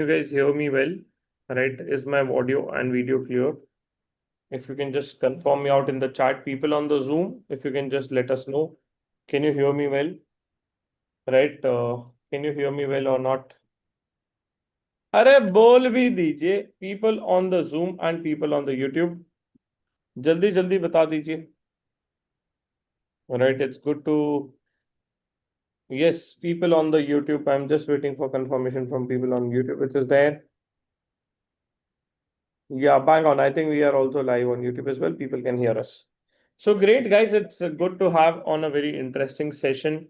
you guys hear me well? Right? Is my audio and video clear? If you can just confirm me out in the chat, people on the Zoom, if you can just let us know. Can you hear me well? Right? Can you hear me well or not? अरे बोल भी दीजिए people on the Zoom and people on the YouTube. जल्दी जल्दी बता दीजिए. Right? It's good to yes, people on the YouTube. I'm just waiting for confirmation from people on YouTube, which is there. Yeah, bang on. I think we are also live on YouTube as well. People can hear us. So great, guys. It's good to have on a very interesting session.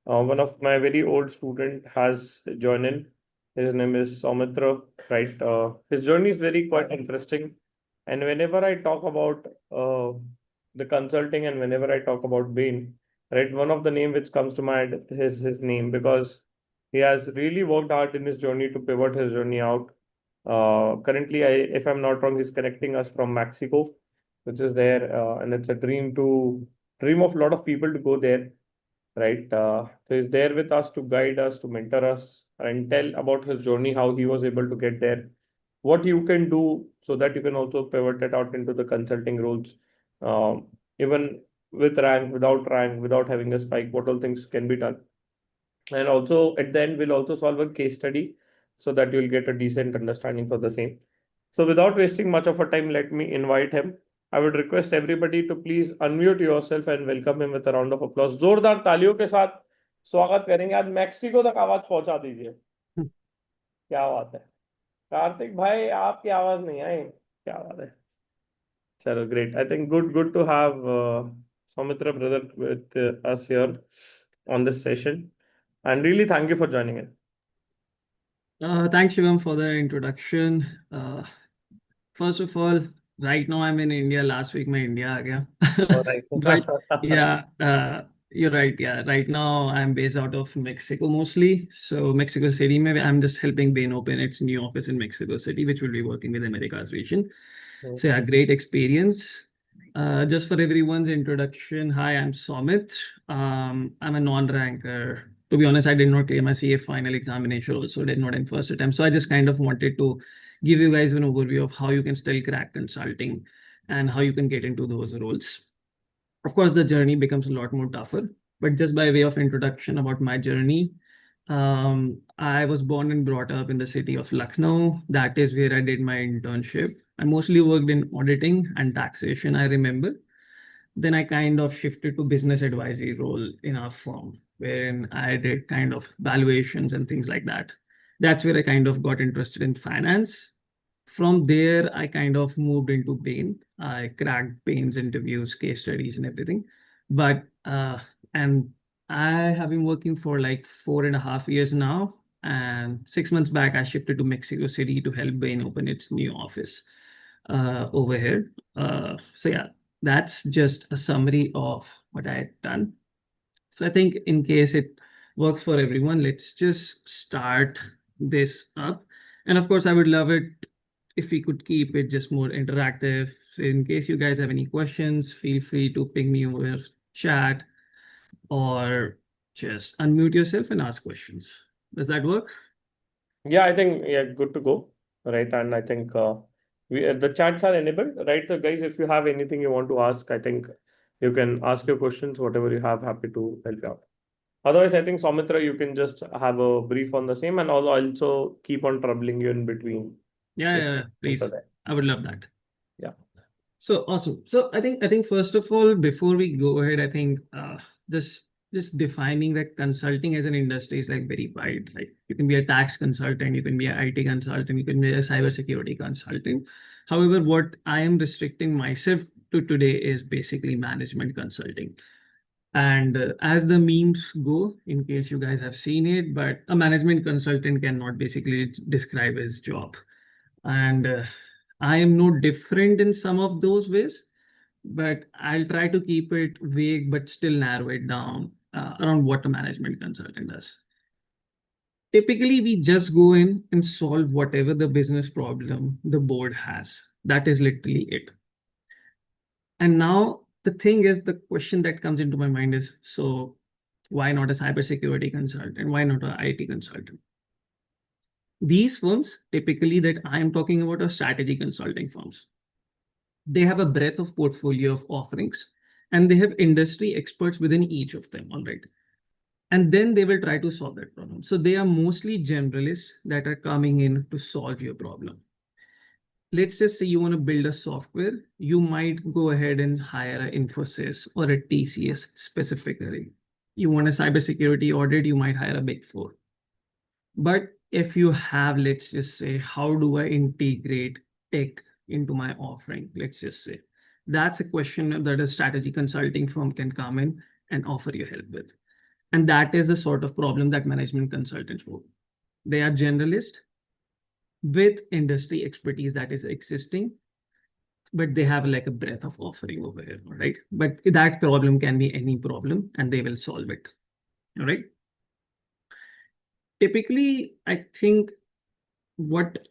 One of my very old student has joined in. His name is Soumitra, right? His journey is very quite interesting. And whenever I talk about the consulting and whenever I talk about Bain, right, one of the name which comes to mind is his name because he has really worked hard in his journey to pivot his journey out. Currently, if I'm not wrong, he's connecting us from Mexico, which is there, and it's a dream of a lot of people to go there, right? So he's there with us to guide us, to mentor us, and tell about his journey, how he was able to get there, what you can do so that you can also pivot it out into the consulting roles, even with rank, without having a spike, what all things can be done. And also at the end, we'll also solve a case study so that you'll get a decent understanding for the same. So without wasting much of a time, let me invite him. I would request everybody to please unmute yourself and welcome him with a round of applause. जोरदार तालियों के साथ स्वागत करेंगे. आज Mexico तक आवाज पहुंचा दीजिए. क्या बात है कार्तिक भाई, आपकी आवाज नहीं आई. क्या बात है. चलो great. I think good to have Soumitra brother with us here on this session. And really thank you for joining in. Thanks, Shivam, for the introduction. First of all, right now I'm in India. Last week, my India aa gaya. All right. But yeah, you're right. Yeah, right now I'm based out of Mexico mostly. So Mexico City, maybe I'm just helping Bain open its new office in Mexico City, which will be working with Americas region. So yeah, great experience. Just for everyone's introduction, hi, I'm Somit. I'm a non-ranker. To be honest, I did not clear my CA final examination also, did not in first attempt. So I just kind of wanted to give you guys an overview of how you can still crack consulting and how you can get into those roles. Of course, the journey becomes a lot more tougher, but just by way of introduction about my journey, I was born and brought up in the city of Lucknow. That is where I did my internship. I mostly worked in auditing and taxation, I remember. Then I kind of shifted to business advisory role in our firm, wherein I did kind of valuations and things like that. That's where I kind of got interested in finance. From there, I kind of moved into Bain. I cracked Bain's interviews, case studies, and everything. And I have been working for like 4.5 years now. And 6 months back, I shifted to Mexico City to help Bain open its new office over here. So yeah, that's just a summary of what I had done. So I think in case it works for everyone, let's just start this up. And of course, I would love it if we could keep it just more interactive. So in case you guys have any questions, feel free to ping me over chat or just unmute yourself and ask questions. Does that work? Yeah, I think good to go, right? And I think the chats are enabled, right? So guys, if you have anything you want to ask, I think you can ask your questions, whatever you have, happy to help you out. Otherwise, I think Soumitra, you can just have a brief on the same, and also keep on troubling you in between. Yeah, please. I would love that. Yeah. So awesome. So I think first of all, before we go ahead, I think just defining that consulting as an industry is like very wide. Like you can be a tax consultant, you can be an IT consultant, you can be a cybersecurity consultant. However, what I am restricting myself to today is basically management consulting. And as the memes go, in case you guys have seen it, but a management consultant cannot basically describe his job. And I am no different in some of those ways, but I'll try to keep it vague, but still narrow it down around what a management consultant does. Typically, we just go in and solve whatever the business problem the board has. That is literally it. And now the thing is, the question that comes into my mind is, so why not a cybersecurity consultant? Why not an IT consultant? These firms typically that I am talking about are strategy consulting firms. They have a breadth of portfolio of offerings and they have industry experts within each of them. All right. And then they will try to solve that problem. So they are mostly generalists that are coming in to solve your problem. Let's just say you want to build a software, you might go ahead and hire an Infosys or a TCS specifically. You want a cybersecurity audit, you might hire a Big Four. But if you have, let's just say, how do I integrate tech into my offering? Let's just say that's a question that a strategy consulting firm can come in and offer you help with. And that is the sort of problem that management consultants will. They are generalists with industry expertise that is existing, but they have like a breadth of offering over here, right? But that problem can be any problem and they will solve it, all right? Typically, I think what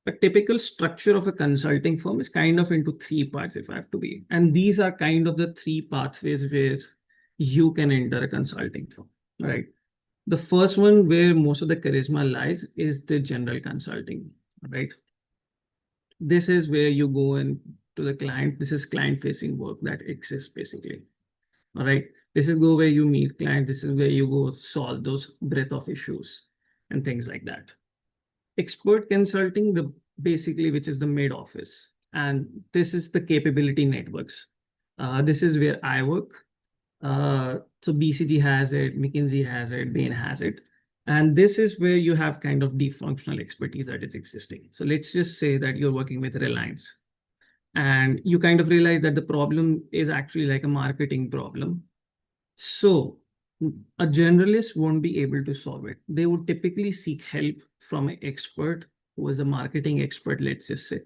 a typical structure of a consulting firm is kind of into three parts, if I have to be. And these are kind of the three pathways where you can enter a consulting firm, right? The first one where most of the charisma lies is the general consulting, right? This is where you go in to the client. This is client-facing work that exists basically, all right? This is go where you meet clients. This is where you go solve those breadth of issues and things like that. Expert consulting, the basically which is the mid office, and this is the capability networks. This is where I work. So BCG has it, McKinsey has it, Bain has it. And this is where you have kind of deep functional expertise that is existing. So let's just say that you're working with Reliance and you kind of realize that the problem is actually like a marketing problem. So a generalist won't be able to solve it. They would typically seek help from an expert who is a marketing expert, let's just say.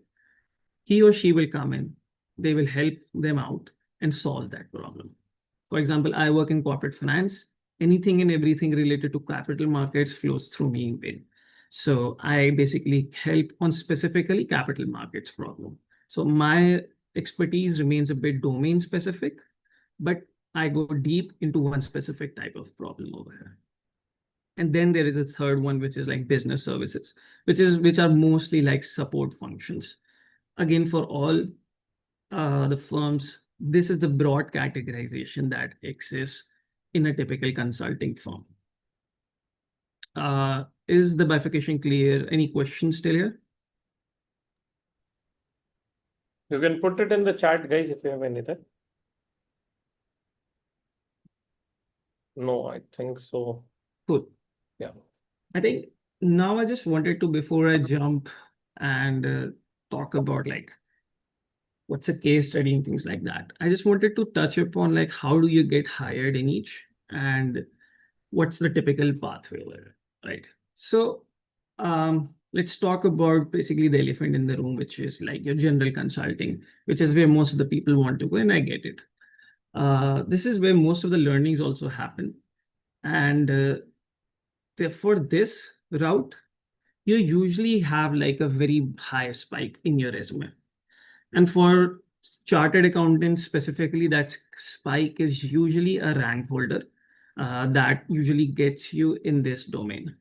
He or she will come in, they will help them out and solve that problem. For example, I work in corporate finance. Anything and everything related to capital markets flows through me in. So I basically help on specifically capital markets problem. So my expertise remains a bit domain specific, but I go deep into one specific type of problem over here. And then there is a third one, which is like business services, which are mostly like support functions. Again, for all the firms, this is the broad categorization that exists in a typical consulting firm. Is the bifurcation clear? Any questions still here? You can put it in the chat, guys, if you have anything. No, I think so. Cool. Yeah. I think now I just wanted to, before I jump and talk about like what's a case study and things like that, I just wanted to touch upon like how do you get hired in each and what's the typical pathway there, right? So let's talk about basically the elephant in the room, which is like your general consulting, which is where most of the people want to go, and I get it. This is where most of the learnings also happen. And for this route, you usually have like a very high spike in your resume. And for chartered accountants specifically, that spike is usually a rank holder that usually gets you in this domain.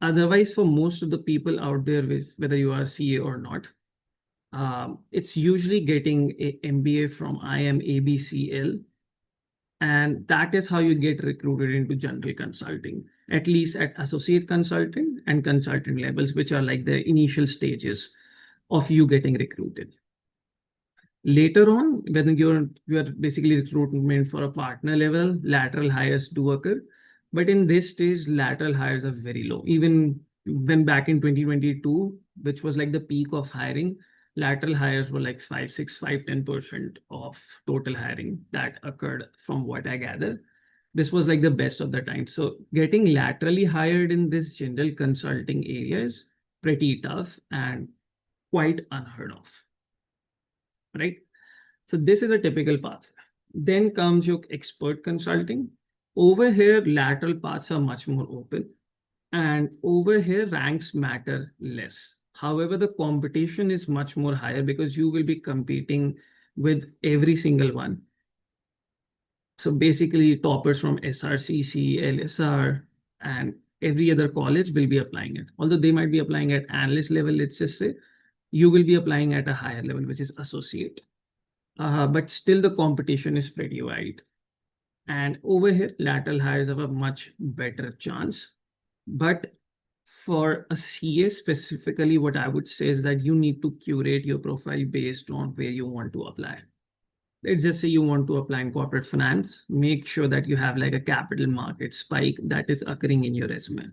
Otherwise, for most of the people out there, whether you are a CA or not, it's usually getting a MBA from IMABCL. And that is how you get recruited into general consulting, at least at associate consultant and consultant levels, which are like the initial stages of you getting recruited. Later on, when you're basically recruitment for a partner level, lateral hires do occur. But in this stage, lateral hires are very low. Even when back in 2022, which was like the peak of hiring, lateral hires were like 5, 6, 5, 10% of total hiring that occurred from what I gather. This was like the best of the time. So getting laterally hired in this general consulting area is pretty tough and quite unheard of, right? So this is a typical path. Then comes your expert consulting. Over here, lateral paths are much more open. And over here, ranks matter less. However, the competition is much more higher because you will be competing with every single one. So basically, toppers from SRCC, LSR, and every other college will be applying it. Although they might be applying at analyst level, let's just say, you will be applying at a higher level, which is associate. But still the competition is pretty wide. And over here, lateral hires have a much better chance. But for a CA specifically, what I would say is that you need to curate your profile based on where you want to apply. Let's just say you want to apply in corporate finance, make sure that you have like a capital market spike that is occurring in your resume.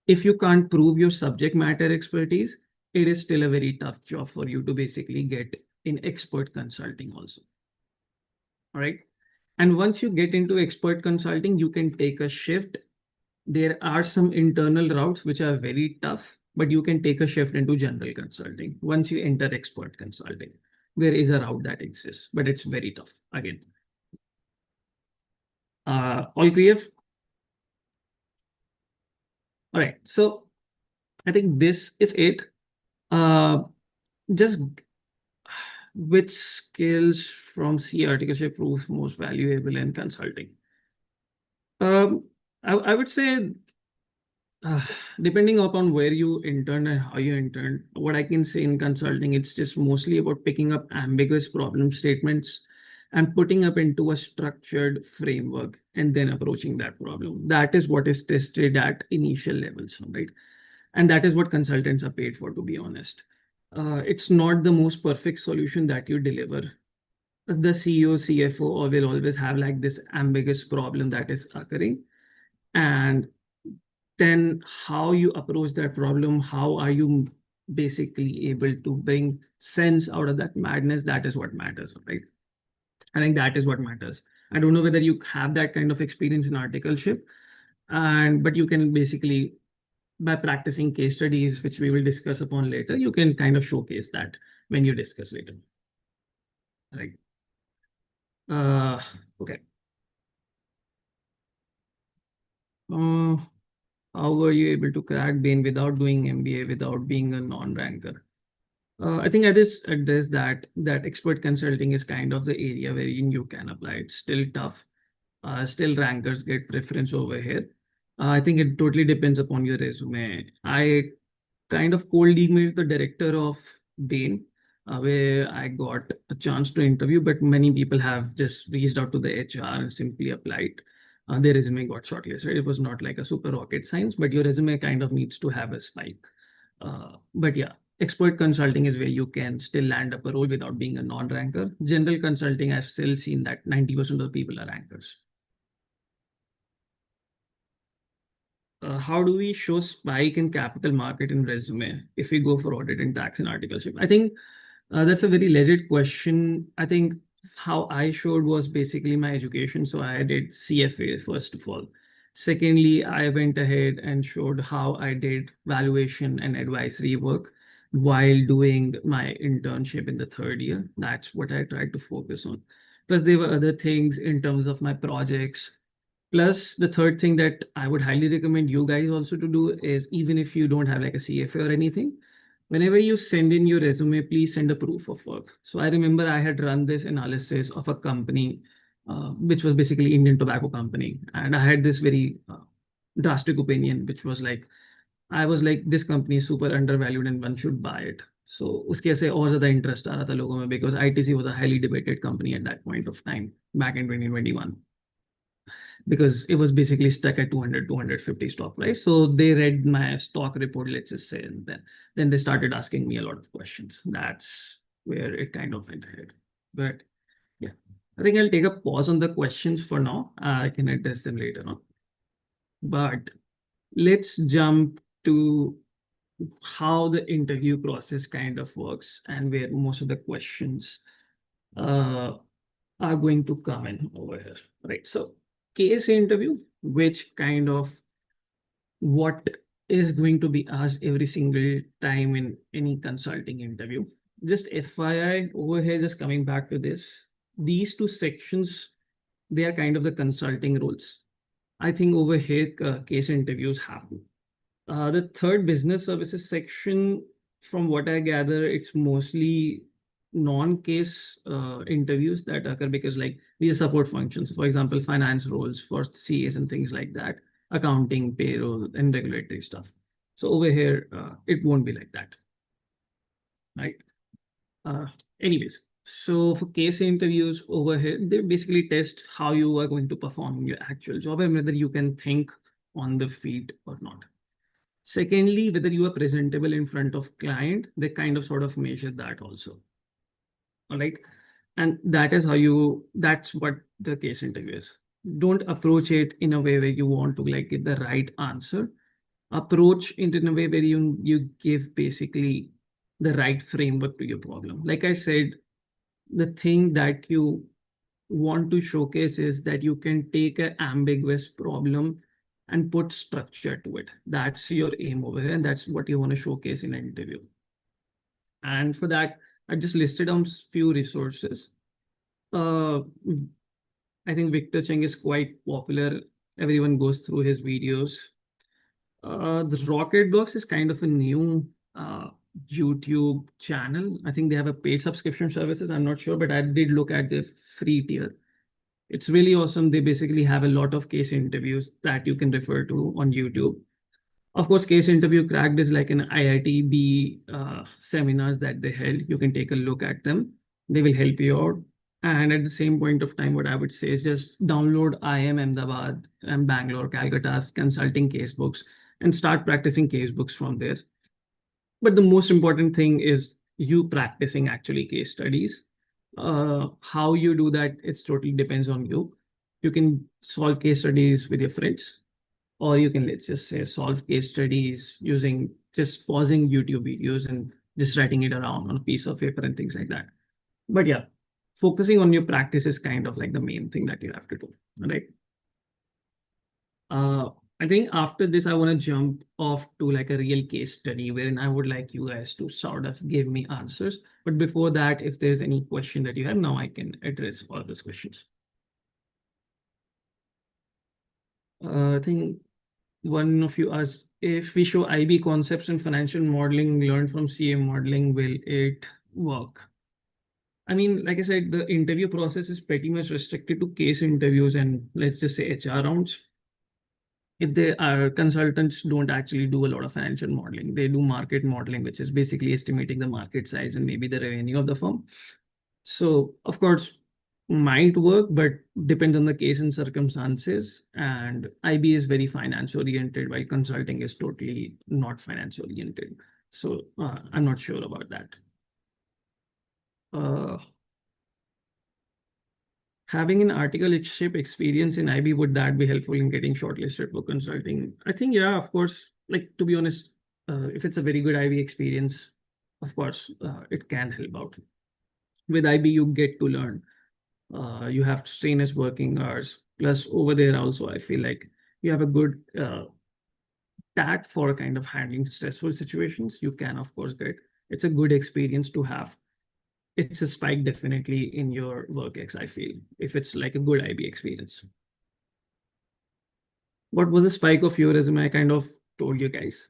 If you can't prove your subject matter expertise, it is still a very tough job for you to basically get in expert consulting also. All right. And once you get into expert consulting, you can take a shift. There are some internal routes which are very tough, but you can take a shift into general consulting once you enter expert consulting. There is a route that exists, but it's very tough again. All clear? All right. So I think this is it. Just which skills from C articleship proves most valuable in consulting? I would say, depending upon where you intern and how you intern, what I can say in consulting, it's just mostly about picking up ambiguous problem statements and putting up into a structured framework and then approaching that problem. That is what is tested at initial levels, right? And that is what consultants are paid for, to be honest. It's not the most perfect solution that you deliver. The CEO, CFO will always have like this ambiguous problem that is occurring. And then how you approach that problem, how are you basically able to bring sense out of that madness? That is what matters, right? I think that is what matters. I don't know whether you have that kind of experience in articleship, but you can basically, by practicing case studies, which we will discuss upon later, you can kind of showcase that when you discuss later. Right. Okay. How were you able to crack Bain without doing MBA, without being a non-ranker? I think I just address that expert consulting is kind of the area wherein you can apply. It's still tough. Still rankers get preference over here. I think it totally depends upon your resume. I kind of cold emailed the director of Bain, where I got a chance to interview, but many people have just reached out to the HR and simply applied. Their resume got shortlisted. It was not like a super rocket science, but your resume kind of needs to have a spike. But yeah, expert consulting is where you can still land up a role without being a non-ranker. General consulting, I've still seen that 90% of the people are rankers. How do we show spike in capital market in resume if we go for audit and tax and articleship? I think that's a very legit question. I think how I showed was basically my education. So I did CFA first of all. Secondly, I went ahead and showed how I did valuation and advisory work while doing my internship in the third year. That's what I tried to focus on. Plus, there were other things in terms of my projects. Plus, the third thing that I would highly recommend you guys also to do is, even if you don't have like a CFA or anything, whenever you send in your resume, please send a proof of work. So I remember I had run this analysis of a company, which was basically Indian tobacco company. And I had this very drastic opinion, which was like, I was like, this company is super undervalued and one should buy it. So uske se और ज़्यादा interest आ रहा था लोगों में, because ITC was a highly debated company at that point of time, back in 2021. Because it was basically stuck at 200, 250 stock price. So they read my stock report, let's just say, and then they started asking me a lot of questions. That's where it kind of went ahead. But yeah, I think I'll take a pause on the questions for now. I can address them later on. But let's jump to how the interview process kind of works and where most of the questions are going to come in over here, right? So case interview, which kind of what is going to be asked every single time in any consulting interview. Just FYI over here, just coming back to this, these two sections, they are kind of the consulting roles. I think over here, case interviews happen. The third business services section, from what I gather, it's mostly non-case interviews that occur because like these support functions, for example, finance roles for CAs and things like that. accounting, payroll, and regulatory stuff. So over here, it won't be like that, right? Uh, Anyways, so for case interviews over here, they basically test how you are going to perform in your actual job and whether you can think on the feet or not. Secondly, whether you are presentable in front of client, they kind of sort of measure that also. All right. And that is how that's what the case interview is. Don't approach it in a way where you want to like get the right answer. Approach it in a way where you give basically the right framework to your problem. Like I said, the thing that you want to showcase is that you can take an ambiguous problem and put structure to it. That's your aim over here, and that's what you want to showcase in an interview. And for that, I just listed down few resources. Uh, I think Victor Cheng is quite popular. Everyone goes through his videos. The Rocket Box is kind of a new YouTube channel. I think they have a paid subscription services. I'm not sure, but I did look at the free tier. It's really awesome. They basically have a lot of case interviews that you can refer to on YouTube. Of course, Case Interview Cracked is like an IITB seminars that they held. You can take a look at them. They will help you out. And at the same point of time, what I would say is just download IIM Ahmedabad and Bangalore, Calcutta's consulting case books and start practicing case books from there. But the most important thing is you practicing actually case studies. How you do that, it's totally depends on you. You can solve case studies with your friends, or you can, let's just say, solve case studies using just pausing YouTube videos and just writing it around on a piece of paper and things like that. But yeah, focusing on your practice is kind of like the main thing that you have to do, right? Uh, I think after this, I want to jump off to like a real case study wherein I would like you guys to sort of give me answers. But before that, if there's any question that you have, now I can address all those questions. I think one of you asked if we show IB concepts and financial modeling learned from CA modeling, will it work? I mean, like I said, the interview process is pretty much restricted to case interviews and let's just say HR rounds. If they are consultants, don't actually do a lot of financial modeling. They do market modeling, which is basically estimating the market size and maybe the revenue of the firm. So, of course, might work, but depends on the case and circumstances. And IB is very finance oriented, while consulting is totally not finance oriented. So I'm not sure about that. Uh, Having an articleship experience in IB, would that be helpful in getting shortlisted for consulting? I think, yeah, of course. Like, to be honest, if it's a very good IB experience, of course, it can help out. With IB, you get to learn. You have strenuous working hours. Plus, over there also, I feel like you have a good tact for kind of handling stressful situations. You can, of course, get. It's a good experience to have. It's a spike definitely in your work ex, I feel, if it's like a good IB experience. What was the spike of your resume? I kind of told you guys.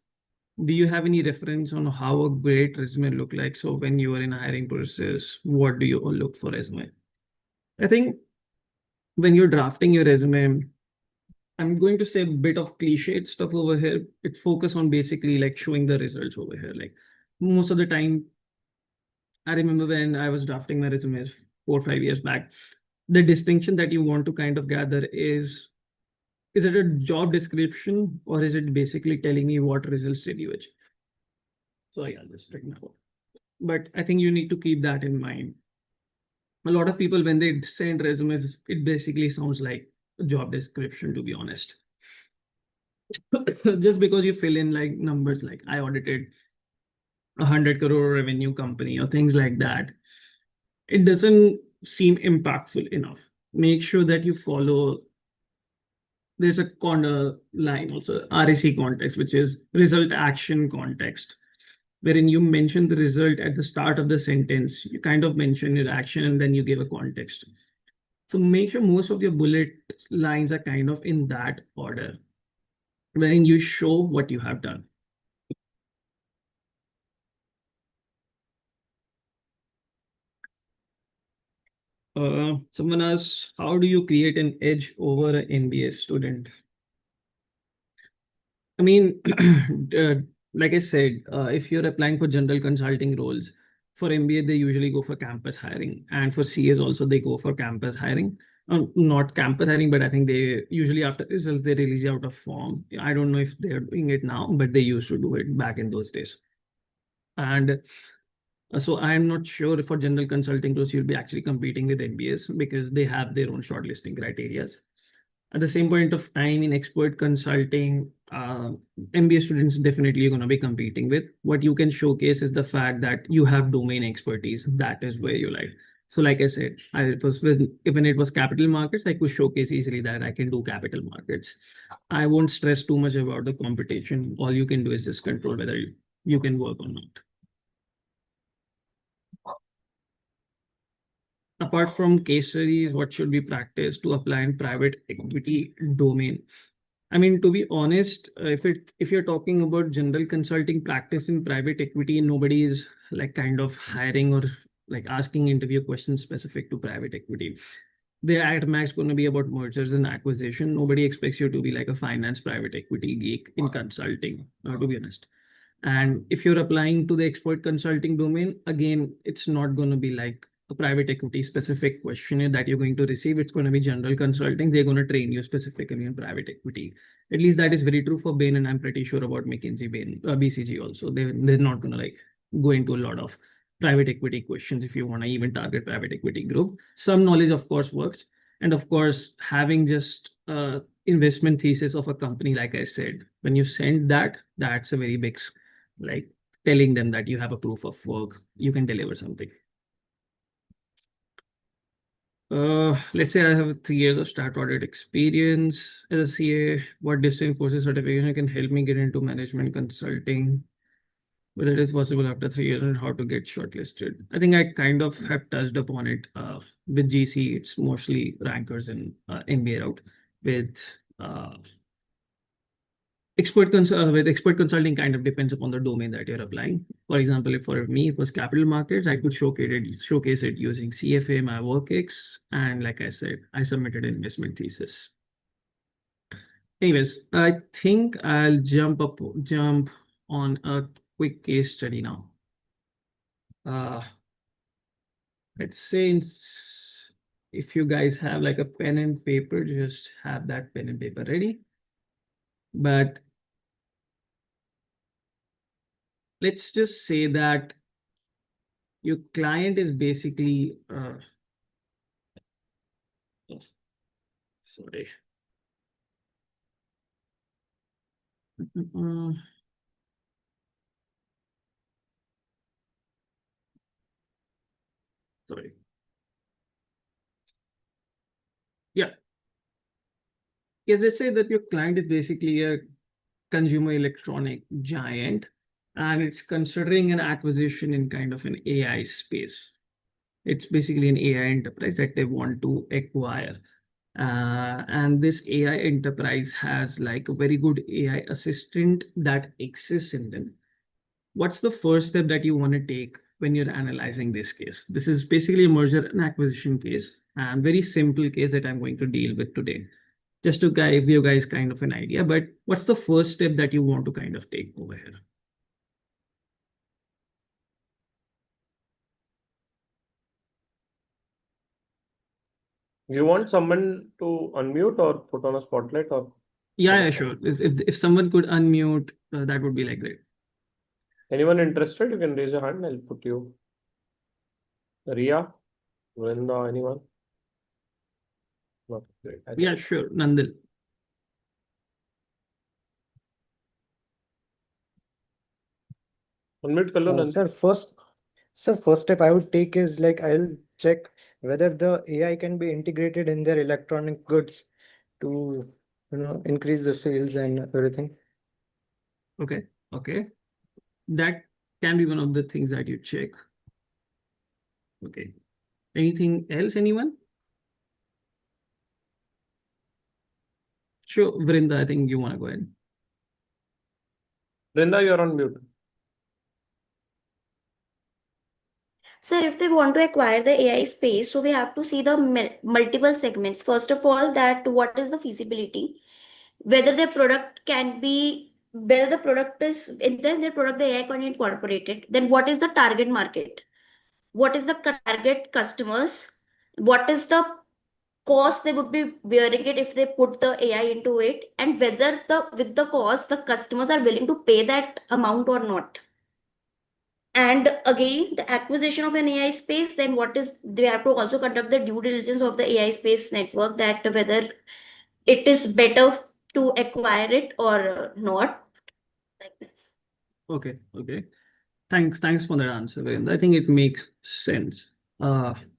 Do you have any reference on how a great resume look like? So when you are in a hiring process, what do you all look for resume? I think when you're drafting your resume, I'm going to say a bit of cliched stuff over here. It focus on basically like showing the results over here. Like most of the time, I remember when I was drafting my resumes 4 or 5 years back, the distinction that you want to kind of gather is it a job description or is it basically telling me what results did you achieve? So yeah, just right now. But I think you need to keep that in mind. A lot of people, when they send resumes, it basically sounds like a job description, to be honest. Just because you fill in like numbers like I audited 100 crore revenue company or things like that, it doesn't seem impactful enough. Make sure that you follow. There's a corner line also, RAC context, which is result action context, wherein you mention the result at the start of the sentence. You kind of mention your action and then you give a context. So make sure most of your bullet lines are kind of in that order, wherein you show what you have done. Someone asks, how do you create an edge over an MBA student? I mean, like I said, if you're applying for general consulting roles, for MBA, they usually go for campus hiring. And for CAs also, they go for campus hiring. Not campus hiring, but I think they usually after results, they release you out of form. I don't know if they're doing it now, but they used to do it back in those days. And so I'm not sure if for general consulting roles, you'll be actually competing with MBAs because they have their own shortlisting criteria. At the same point of time in expert consulting, MBA students definitely going to be competing with. What you can showcase is the fact that you have domain expertise. That is where you like. So, like I said, it was with even it was capital markets, I could showcase easily that I can do capital markets. I won't stress too much about the competition. All you can do is just control whether you can work or not. Apart from case studies, what should be practiced to apply in private equity domain? I mean, to be honest, if you're talking about general consulting practice in private equity, nobody is like kind of hiring or like asking interview questions specific to private equity. They're at max going to be about mergers and acquisition. Nobody expects you to be like a finance private equity geek in consulting, to be honest. And if you're applying to the expert consulting domain, again, it's not going to be like a private equity specific questionnaire that you're going to receive. It's going to be general consulting. They're going to train you specifically in private equity. At least that is very true for Bain, and I'm pretty sure about McKinsey, Bain, BCG also. They're not going to like go into a lot of private equity questions if you want to even target private equity group. Some knowledge, of course, works. And of course, having just investment thesis of a company, like I said, when you send that, that's a very big like telling them that you have a proof of work, you can deliver something. Let's say I have 3 years of start audit experience as a CA. What distinct courses certification can help me get into management consulting? Whether it is possible after 3 years and how to get shortlisted. I think I kind of have touched upon it. With GC, it's mostly rankers and MBA route. With with expert consulting kind of depends upon the domain that you're applying. For example, if for me it was capital markets, I could showcase it using CFA, my WorkX, and like I said, I submitted an investment thesis. Anyways, I think I'll jump on a quick case study now. Let's say if you guys have like a pen and paper, just have that pen and paper ready. But let's just say that your client is basically sorry. Sorry. Yeah. Yes, let's say that your client is basically a consumer electronic giant and it's considering an acquisition in kind of an AI space. It's basically an AI enterprise that they want to acquire. And this AI enterprise has like a very good AI assistant that exists in them. What's the first step that you want to take when you're analyzing this case? This is basically a merger and acquisition case, and very simple case that I'm going to deal with today. Just to give you guys kind of an idea, but what's the first step that you want to kind of take over here? You want someone to unmute or put on a spotlight or? Yeah, sure. If someone could unmute, that would be like great. Anyone interested? You can raise your hand. I'll put you. Ria, Vrinda, anyone? Not great. Yeah, sure. Nandil. Unmute कर लो Sir, Nandil. first step I would take is like I'll check whether the AI can be integrated in their electronic goods to increase the sales and everything. Okay. That can be one of the things that you check. Okay. Anything else, anyone? Sure, Vrinda, I think you want to go ahead. Vrinda, you're on mute. Sir, if they want to acquire the AI space, so we have to see the multiple segments. First of all, that what is the feasibility, whether their product can be where the product is, in their product, the AI can incorporated, then what is the target market? What is the target customers? What is the cost they would be bearing it if they put the AI into it? And whether the with the cost, the customers are willing to pay that amount or not. And again, the acquisition of an AI space, then what is, they have to also conduct the due diligence of the AI space network, that whether it is better to acquire it or not, like this. Okay, okay. Thanks for that answer, Virendra. I think it makes sense.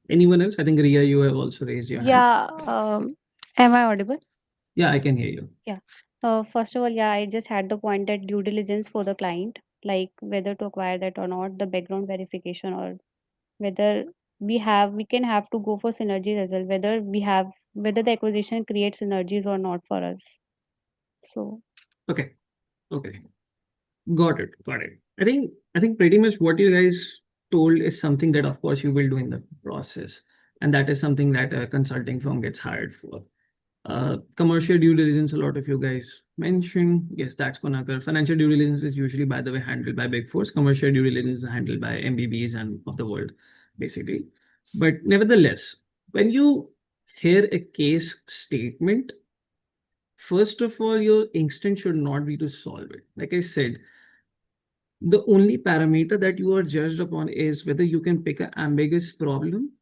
Anyone else? I think Ria, you have also raised your hand. Yeah, am I audible? Yeah, I can hear you. Yeah. First of all, yeah, I just had the point that due diligence for the client, like whether to acquire that or not, the background verification, or whether we can have to go for synergies as well, whether the acquisition creates synergies or not for us. So Okay, okay. Got it, got it. I think pretty much what you guys told is something that of course you will do in the process. And that is something that a consulting firm gets hired for. Commercial due diligence, a lot of you guys mentioned. Yes, that's gonna occur. Financial due diligence is usually, by the way, handled by Big Fours. Commercial due diligence is handled by MBBs and of the world, basically. But nevertheless, when you hear a case statement, first of all, your instinct should not be to solve it. Like I said, the only parameter that you are judged upon is whether you can pick an ambiguous problem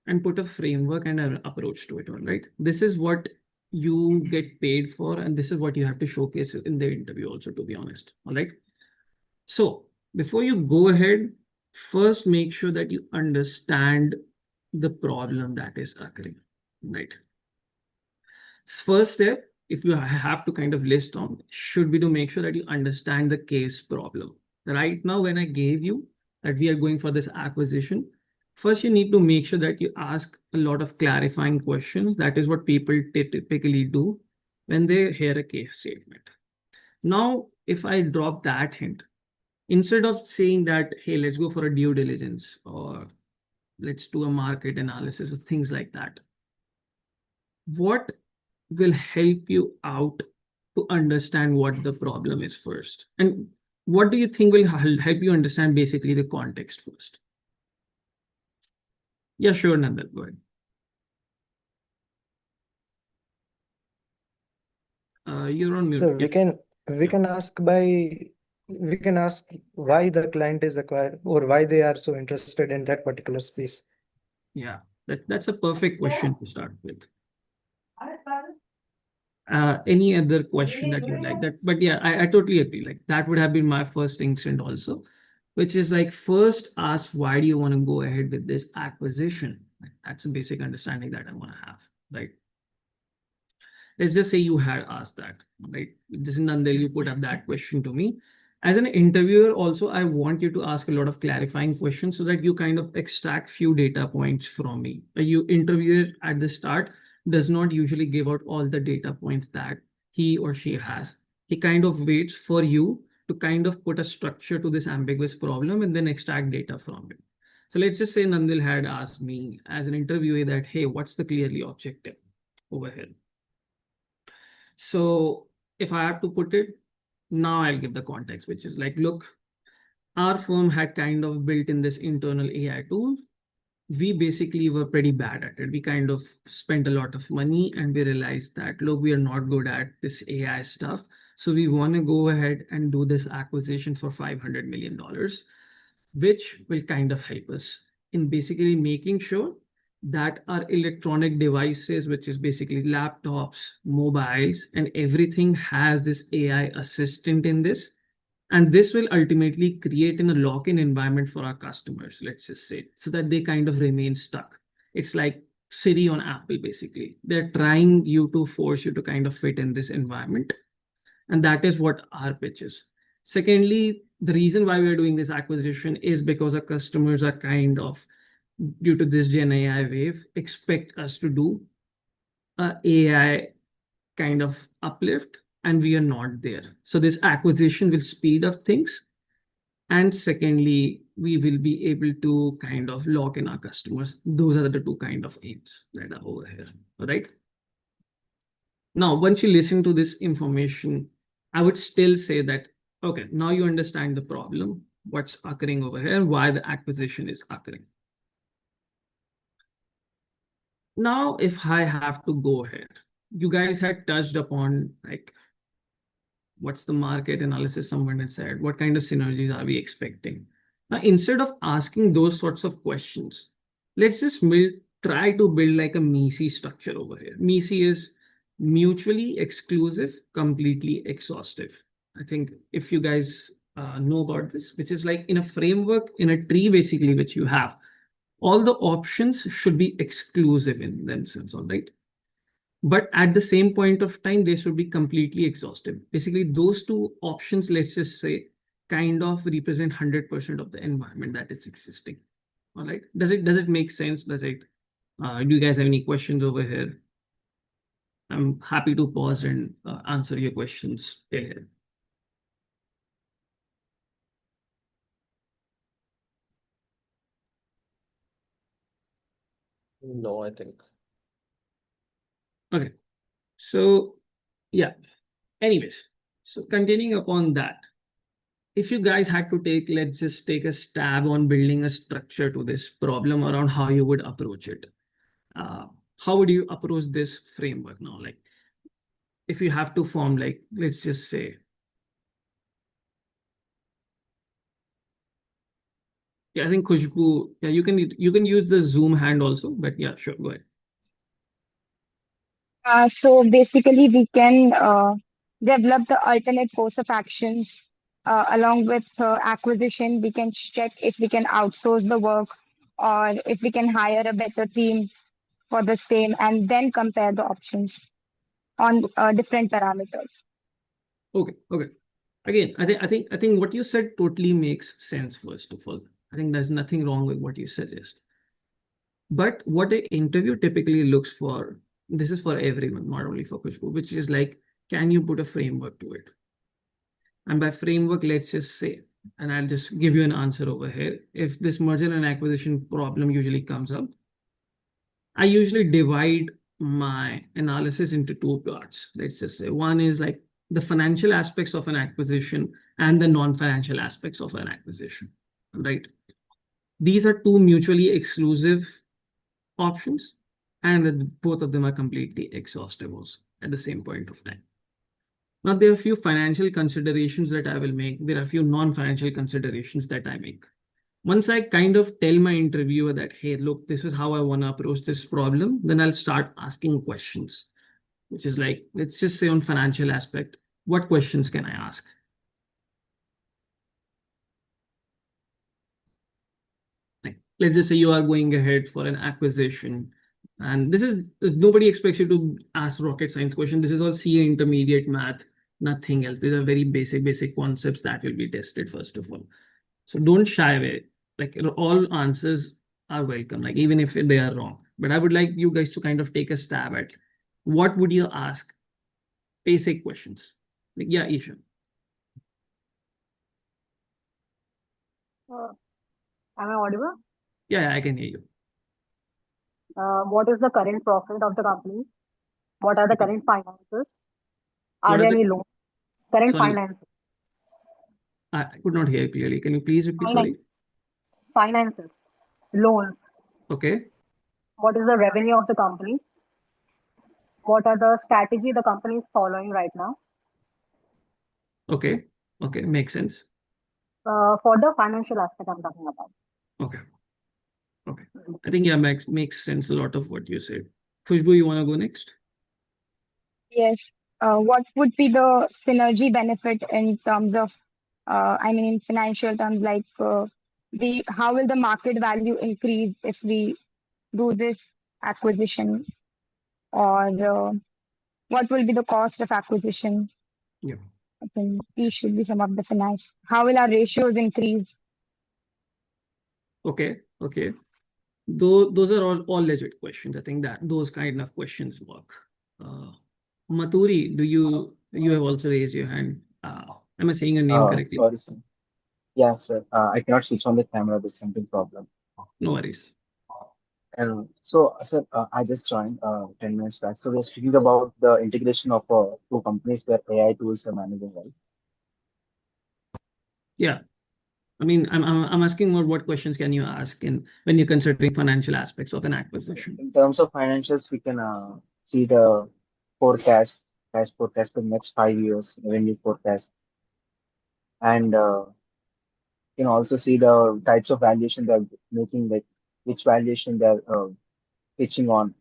and put a framework and an approach to it, all right? This is what you get paid for, and this is what you have to showcase in the interview also, to be honest, all right? So before you go ahead, first make sure that you understand the problem that is occurring, right? First step, if you have to kind of list on, should be to make sure that you understand the case problem. Right now, when I gave you that we are going for this acquisition, first you need to make sure that you ask a lot of clarifying questions. That is what people typically do when they hear a case statement. Now, if I drop that hint, instead of saying that, hey, let's go for a due diligence or let's do a market analysis or things like that, what will help you out to understand what the problem is first? And what do you think will help you understand basically the context first? Yeah, sure, Nandal, go ahead. You're on mute. So Yeah. we can ask why the client is acquired or why they are so interested in that particular space. Yeah, that's a perfect question to start with. Any other question that you'd like that? But yeah, I totally agree. Like that would have been my first instinct also, which is like first ask, why do you want to go ahead with this acquisition? Like, that's a basic understanding that I want to have, right? Let's just say you had asked that, right? This is Nandel, you put up that question to me. As an interviewer, also, I want you to ask a lot of clarifying questions so that you kind of extract few data points from me. You interviewer at the start does not usually give out all the data points that he or she has. He kind of waits for you to kind of put a structure to this ambiguous problem and then extract data from it. So let's just say Nandil had asked me as an interviewer that, hey, what's the clearly objective over here? So if I have to put it, now I'll give the context, which is like, look, our firm had kind of built in this internal AI tool. We basically were pretty bad at it. We kind of spent a lot of money and we realized that, look, we are not good at this AI stuff. So we want to go ahead and do this acquisition for $500 million, which will kind of help us in basically making sure that our electronic devices, which is basically laptops, mobiles, and everything has this AI assistant in this. And this will ultimately create in a lock-in environment for our customers, let's just say, so that they kind of remain stuck. It's like Siri on Apple, basically. They're trying you to force you to kind of fit in this environment. And that is what our pitch is. Secondly, the reason why we're doing this acquisition is because our customers are kind of, due to this Gen AI wave, expect us to do a AI kind of uplift, and we are not there. So this acquisition will speed up things. And secondly, we will be able to kind of lock in our customers. Those are the two kind of aims that are over here, all right? Now, once you listen to this information, I would still say that, okay, now you understand the problem, what's occurring over here, why the acquisition is occurring. Now, if I have to go ahead, you guys had touched upon like what's the market analysis, someone had said, what kind of synergies are we expecting? Now, instead of asking those sorts of questions, let's just try to build like a MECE structure over here. MECE is mutually exclusive, completely exhaustive. I think if you guys know about this, which is like in a framework, in a tree basically, which you have, all the options should be exclusive in themselves, all right? But at the same point of time, they should be completely exhaustive. Basically, those two options, let's just say, kind of represent 100% of the environment that is existing. All right. Does it make sense? Do you guys have any questions over here? I'm happy to pause and answer your questions till here. No, I think. Okay. So yeah. Anyways, so continuing upon that, if you guys had to let's just take a stab on building a structure to this problem around how you would approach it. How would you approach this framework now? Like, if you have to form, like, let's just say, yeah, I think Khushbu, yeah, you can use the Zoom hand also, but yeah, sure, go ahead. So basically, we can develop the alternate course of actions along with acquisition. We can check if we can outsource the work or if we can hire a better team for the same, and then compare the options on different parameters. Okay. Again, I think what you said totally makes sense, first of all. I think there's nothing wrong with what you suggest. But what an interview typically looks for, this is for everyone, not only for Khushbu, which is like, can you put a framework to it? And by framework, let's just say, and I'll just give you an answer over here. If this merger and acquisition problem usually comes up, I usually divide my analysis into two parts. Let's just say one is like the financial aspects of an acquisition and the non-financial aspects of an acquisition, right? These are two mutually exclusive options, and both of them are completely exhaustive also at the same point of time. Now, there are a few financial considerations that I will make. There are a few non-financial considerations that I make. Once I kind of tell my interviewer that, hey, look, this is how I want to approach this problem, then I'll start asking questions, which is like, let's just say on financial aspect, what questions can I ask? Like, let's just say you are going ahead for an acquisition. And this is, nobody expects you to ask rocket science questions. This is all CA intermediate math, nothing else. These are very basic concepts that will be tested first of all. So don't shy away. Like, all answers are welcome, like even if they are wrong. But I would like you guys to kind of take a stab at what would you ask? Basic questions. Like, yeah, Isha. Am I audible? Yeah, I can hear you. What is the current profit of the company? What are the current finances? Are What are there the- any loans? Current Sorry. finances. I could not hear you clearly. Can you please repeat? Sorry. Finances. Loans. Okay. What is the revenue of the company? What are the strategy the company is following right now? Okay. Makes sense. For the financial aspect I'm talking about. Okay. I think, yeah, makes sense a lot of what you said. Khushbu, you want to go next? Yes. What would be the synergy benefit in terms of, in financial terms, like how will the market value increase if we do this acquisition, or what will be the cost of acquisition? Yeah. I think these should be some of the finance. How will our ratios increase? Okay. Those are all legit questions. I think that those kind of questions work. Maturi, you have also raised your hand. Am I saying your name correctly? Sorry, sir. Yeah, sir. I cannot switch on the camera. There's something problem. No worries. And so, I just joined 10 minutes back. So we're speaking about the integration of two companies where AI tools are managing, right? Yeah. I mean, I'm asking more what questions can you ask in when you're considering financial aspects of an acquisition? In terms of financials, we can see the forecast, cash forecast for the next 5 years, revenue forecast, and you can also see the types of valuation they're making, like which valuation they're pitching on.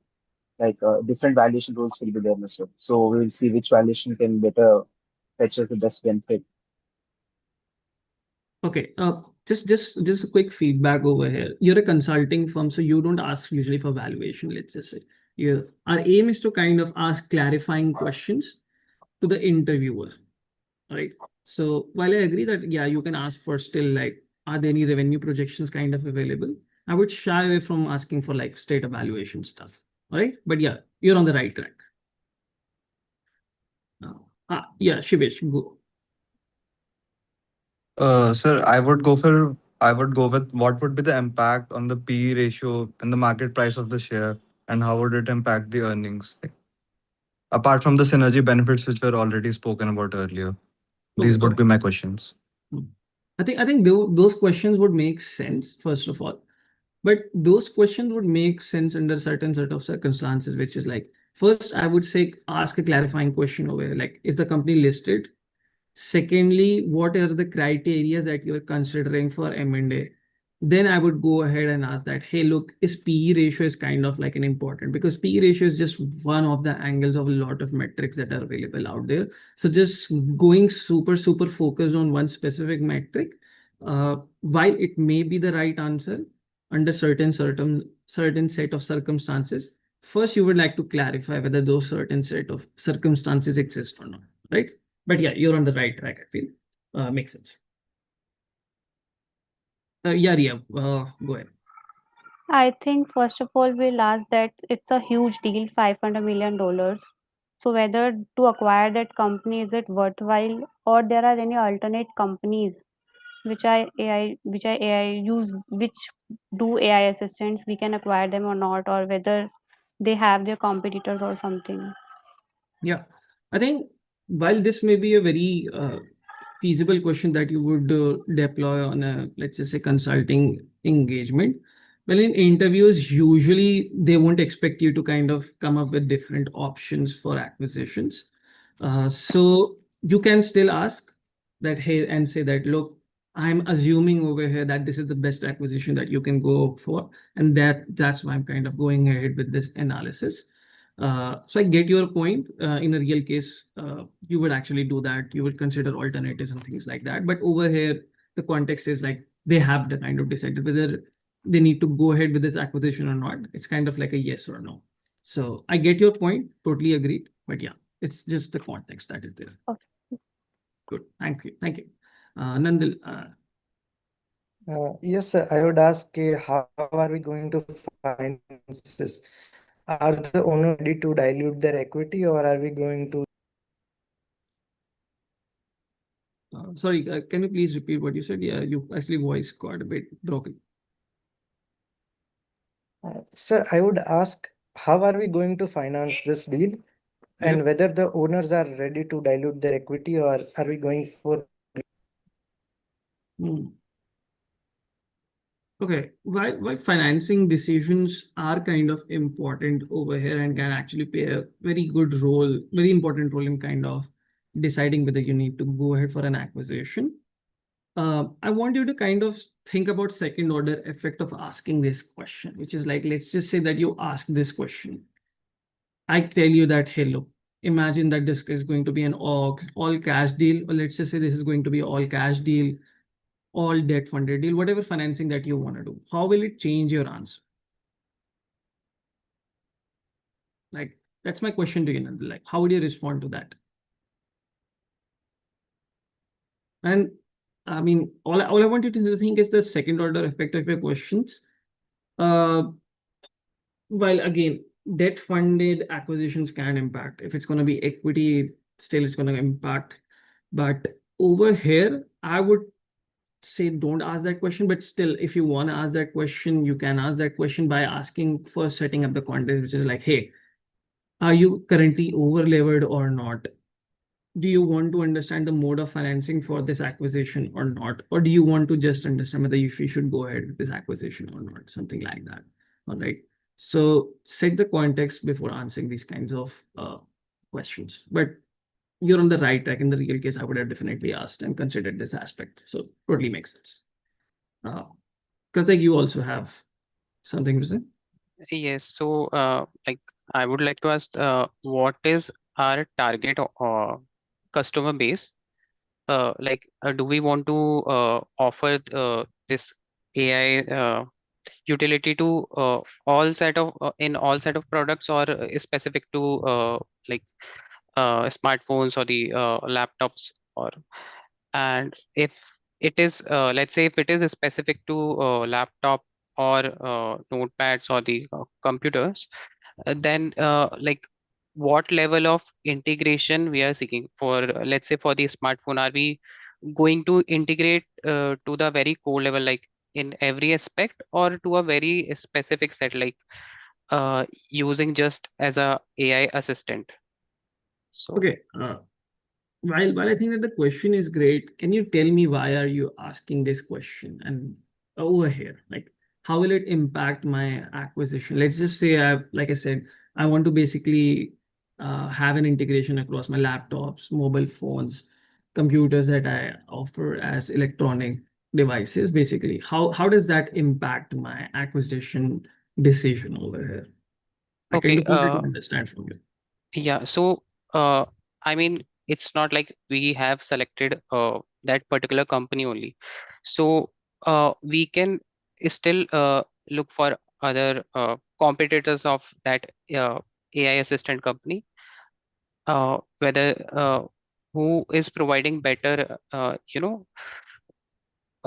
Like different valuation rules will be there as well. So we will see which valuation can better fetch us the best benefit. Okay. Just a quick feedback over here. You're a consulting firm, so you don't ask usually for valuation, let's just say. Our aim is to kind of ask clarifying questions to the interviewer, right? So while I agree that, yeah, you can ask for still like, are there any revenue projections kind of available? I would shy away from asking for like straight evaluation stuff, all right? But yeah, you're on the right track. Yeah, Shivesh, go. Sir, I would go with what would be the impact on the PE ratio and the market price of the share, and how would it impact the earnings? Apart from the synergy benefits which were already spoken about earlier, these would be my questions. I think those questions would make sense, first of all. But those questions would make sense under certain sort of circumstances, which is like, first, I would say ask a clarifying question over here, like, is the company listed? Secondly, what are the criteria that you're considering for M&A? Then I would go ahead and ask that, hey, look, is PE ratio is kind of like an important, because PE ratio is just one of the angles of a lot of metrics that are available out there. So just going super focused on one specific metric, while it may be the right answer under certain set of circumstances, first you would like to clarify whether those certain set of circumstances exist or not, right? But yeah, you're on the right track, I feel. Makes sense. Yeah, Ria, go ahead. I think first of all, we'll ask that it's a huge deal, $500 million. So whether to acquire that company, is it worthwhile, or there are any alternate companies which I AI use, which do AI assistants, we can acquire them or not, or whether they have their competitors or something. Yeah, I think while this may be a very feasible question that you would deploy on a, let's just say, consulting engagement, well, in interviews, usually they won't expect you to kind of come up with different options for acquisitions. So you can still ask that, hey, and say that, look, I'm assuming over here that this is the best acquisition that you can go for, and that's why I'm kind of going ahead with this analysis. So I get your point. In a real case, you would actually do that. You would consider alternatives and things like that. But over here, the context is like they have to kind of decided whether they need to go ahead with this acquisition or not. It's kind of like a yes or no. So I get your point. Totally agreed. But yeah, it's just the context that is there. Okay. Good. Thank you. Thank you. Nandil, Yes, sir. I would ask, how are we going to finance this? Are the owner ready to dilute their equity, or are we going to? sorry, can you please repeat what you said? Yeah, you actually voice got a bit broken. Sir, I would ask, how are we going to finance this deal, and Yep. whether the owners are ready to dilute their equity, or are we going for? Okay, why financing decisions are kind of important over here and can actually play a very good role, very important role in kind of deciding whether you need to go ahead for an acquisition. I want you to kind of think about second order effect of asking this question, which is like, let's just say that you ask this question. I tell you that, hey, look, imagine that this is going to be an all cash deal, or let's just say this is going to be all cash deal, all debt funded deal, whatever financing that you want to do. How will it change your answer? Like, that's my question to you, Nandil. Like, how would you respond to that? And I mean, all I want you to think is the second order effect of your questions. While again, debt funded acquisitions can impact. If it's going to be equity, still it's going to impact. But over here, I would say don't ask that question, but still, if you want to ask that question, you can ask that question by asking, first setting up the context, which is like, hey, are you currently over levered or not? Do you want to understand the mode of financing for this acquisition or not? Or do you want to just understand whether you should go ahead with this acquisition or not? Something like that. All right. So set the context before answering these kinds of questions. But you're on the right track. In the real case, I would have definitely asked and considered this aspect. So totally makes sense. Karthik, you also have something to say? Yes. So, like, I would like to ask, what is our target customer base? Do we want to offer this AI utility to all set of in all set of products, or is specific to like smartphones or the laptops, or and if it is let's say if it is specific to laptop or notepads or the computers, then what level of integration we are seeking for, let's say for the smartphone, are we going to integrate to the very core level, like in every aspect, or to a very specific set, like using just as a AI assistant? So Okay. While I think that the question is great, can you tell me why are you asking this question? And over here, like, how will it impact my acquisition? Let's just say like I said, I want to basically have an integration across my laptops, mobile phones, computers that I offer as electronic devices. Basically, how does that impact my acquisition decision over here? I kind okay, of wanted to understand from you. yeah. So I mean, it's not like we have selected that particular company only. So we can still look for other competitors of that AI assistant company, whether who is providing better, a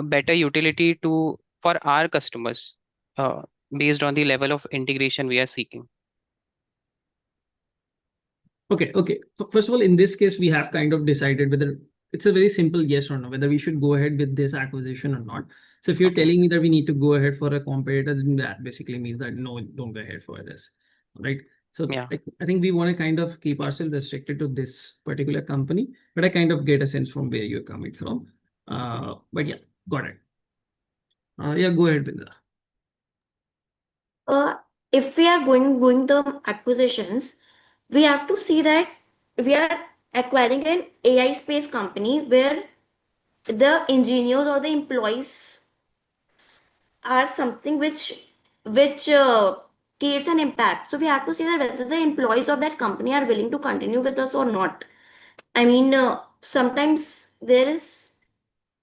better utility to for our customers, based on the level of integration we are seeking. Okay. First of all, in this case, we have kind of decided whether it's a very simple yes or no, whether we should go ahead with this acquisition or not. So if you're Okay. telling me that we need to go ahead for a competitor, then that basically means that no, don't go ahead for this, right? So Yeah. I think we want to kind of keep ourselves restricted to this particular company, but I kind of get a sense from where you're coming from. But yeah, got it. Yeah, go ahead, Binda. If we are going the acquisitions, we have to see that we are acquiring an AI space company where the engineers or the employees are something which creates an impact. So we have to see that whether the employees of that company are willing to continue with us or not. I mean, sometimes there is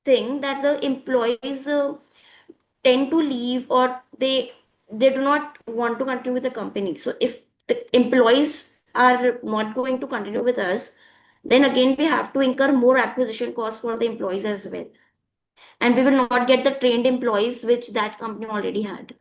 thing that the employees tend to leave, or they do not want to continue with the company. So if the employees are not going to continue with us, then again we have to incur more acquisition costs for the employees as well, and we will not get the trained employees which that company already had.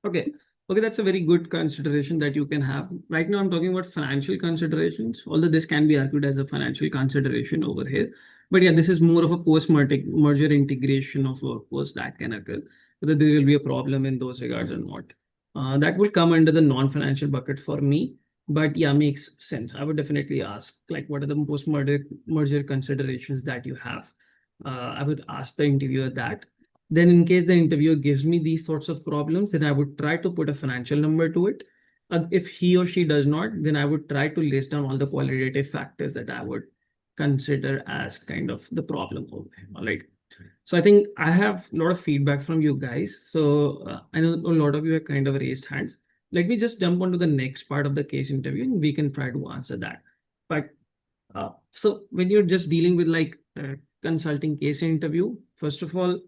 Okay. Okay, that's a very good consideration that you can have. Right now, I'm talking about financial considerations, although this can be argued as a financial consideration over here. But yeah, this is more of a post-merger integration of workforce that can occur, whether there will be a problem in those regards or not. That will come under the non-financial bucket for me. But yeah, makes sense. I would definitely ask, like, what are the post-merger considerations that you have? I would ask the interviewer that. Then in case the interviewer gives me these sorts of problems, then I would try to put a financial number to it. If he or she does not, then I would try to list down all the qualitative factors that I would consider as kind of the problem over here. All right. So I think I have a lot of feedback from you guys. So I know a lot of you have kind of raised hands. Let me just jump onto the next part of the case interview and we can try to answer that. But so when you're just dealing with like consulting case interview, first of all,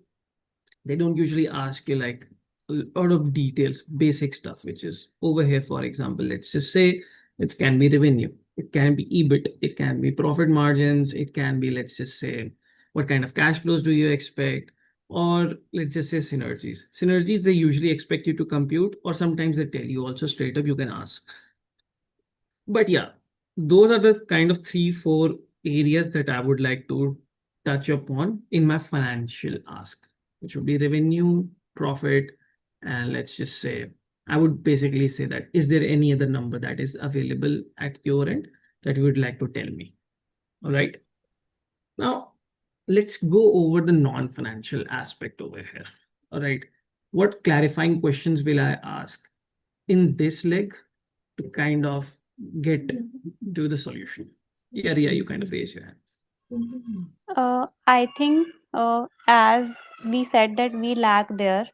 they don't usually ask you like a lot of details, basic stuff, which is over here. For example, let's just say it can be revenue, it can be EBIT, it can be profit margins, it can be, let's just say, what kind of cash flows do you expect, or let's just say synergies. Synergies, they usually expect you to compute, or sometimes they tell you also straight up, you can ask. But yeah, those are the kind of 3-4 areas that I would like to touch upon in my financial ask, which would be revenue, profit, and let's just say, I would basically say that, is there any other number that is available at your end that you would like to tell me? All right. Now, let's go over the non-financial aspect over here. All right. What clarifying questions will I ask in this leg to kind of get to the solution? Yeah, Ria, you kind of raise your hand. I think as we said that we lack there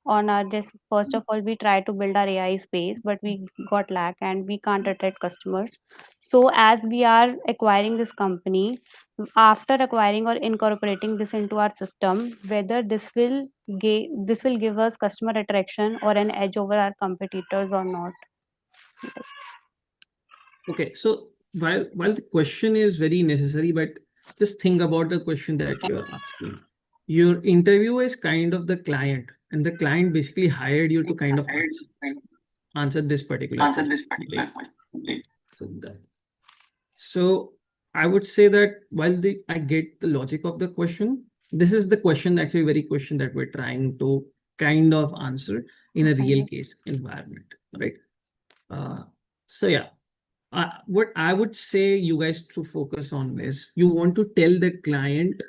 on our this first of all we try to build our AI space but we got lack and we can't attract customers. So as we are acquiring this company, after acquiring or incorporating this into our system, whether this will give us customer attraction or an edge over our competitors or not. Okay, so while the question is very necessary, but just think about the question that you're asking. Your interview is kind of the client, and the client basically hired you to kind of answer this particular question. Right? So I would say that while I get the logic of the question, this is the question, actually very question that we're trying to kind of answer in a real case environment, right? So yeah, what I would say you guys to focus on is you want to tell the client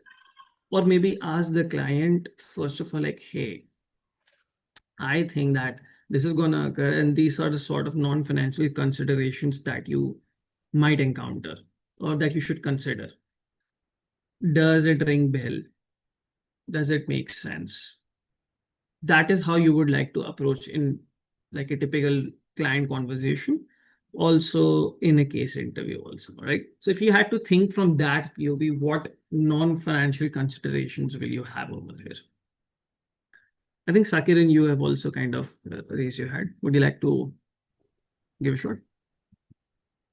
or maybe ask the client first of all, like, hey, I think that this is gonna occur and these are the sort of non-financial considerations that you might encounter or that you should consider. Does it ring bell? Does it make sense? That is how you would like to approach in like a typical client conversation, also in a case interview also, right? So if you had to think from that POV, what non-financial considerations will you have over here? I think Sakiran, you have also kind of raised your hand. Would you like to give a shot?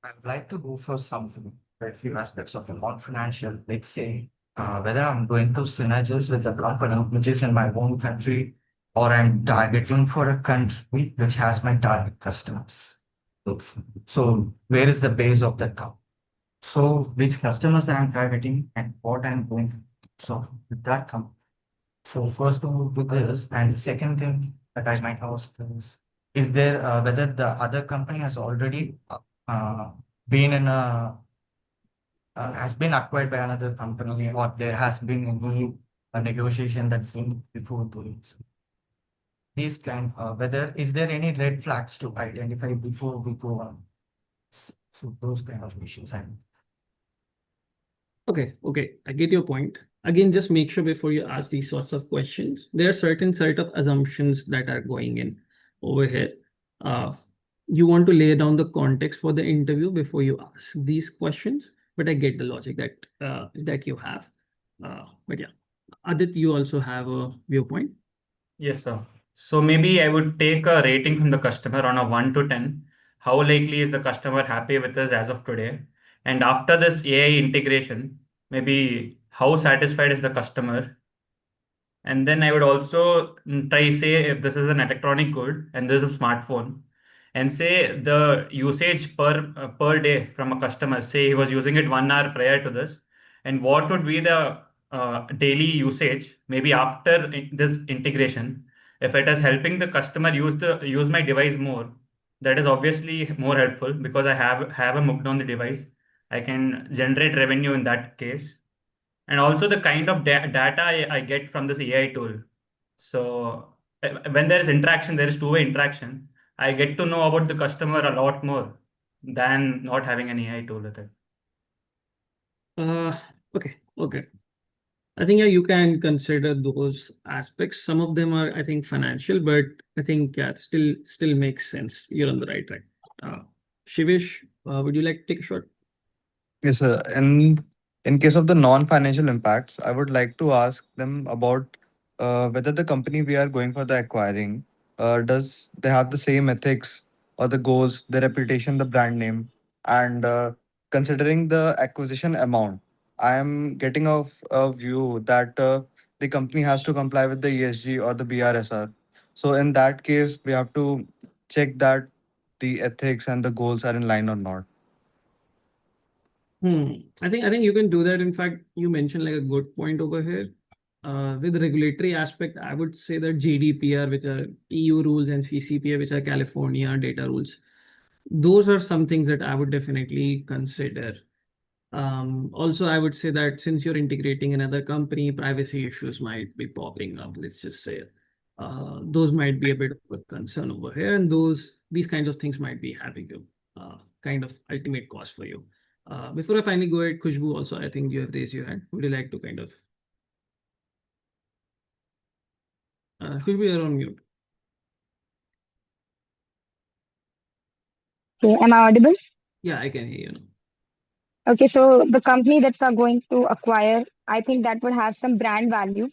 I'd like to go for something, a few aspects of the non-financial. Let's say whether I'm going to synergize with a company which is in my own country, or I'm targeting for a country which has my target customers. So where is the base of that company? So which customers I'm targeting and what I'm going to do. So with that company. So first thing would be this, and the second thing that I might ask is there whether the other company has already uh, been in has been acquired by another company, or there has been a negotiation that's been before doing so. These kind, whether is there any red flags to identify before we go on? So those kind of issues. Okay, I get your point. Again, just make sure before you ask these sorts of questions, there are certain set of assumptions that are going in over here. You want to lay down the context for the interview before you ask these questions, but I get the logic that you have. But yeah, Adit, you also have a viewpoint. Yes, sir. So maybe I would take a rating from the customer on a 1 to 10. How likely is the customer happy with us as of today? And after this AI integration, maybe how satisfied is the customer? And then I would also try say if this is an electronic good and this is a smartphone, and say the usage per day from a customer. Say he was using it 1 hour prior to this, and what would be the daily usage maybe after this integration. If it is helping the customer use my device more, that is obviously more helpful because I have a hooked on the device. I can generate revenue in that case, and also the kind of data I get from this AI tool. So when there is interaction, there is two-way interaction. I get to know about the customer a lot more than not having an AI tool with it. Uh, okay. I think yeah, you can consider those aspects. Some of them are, I think, financial, but I think yeah, it still makes sense. You're on the right track. Shivish, would you like to take a shot? Yes, sir. In case of the non-financial impacts, I would like to ask them about whether the company we are going for the acquiring does they have the same ethics or the goals, the reputation, the brand name, and considering the acquisition amount, I am getting a view that the company has to comply with the ESG or the BRSR. So in that case, we have to check that the ethics and the goals are in line or not. I think you can do that. In fact, you mentioned like a good point over here. With regulatory aspect, I would say that GDPR, which are EU rules, and CCPA, which are California data rules, those are some things that I would definitely consider. Also, I would say that since you're integrating another company, privacy issues might be popping up. Let's just say those might be a bit of a concern over here, and these kinds of things might be having a kind of ultimate cost for you. Before I finally go ahead, Khushbu, also, I think you have raised your hand. Would you like to kind of Khushbu, you're on mute. Okay, am I audible? Yeah, I can hear you now. Okay, so the company that we're going to acquire, I think that would have some brand value.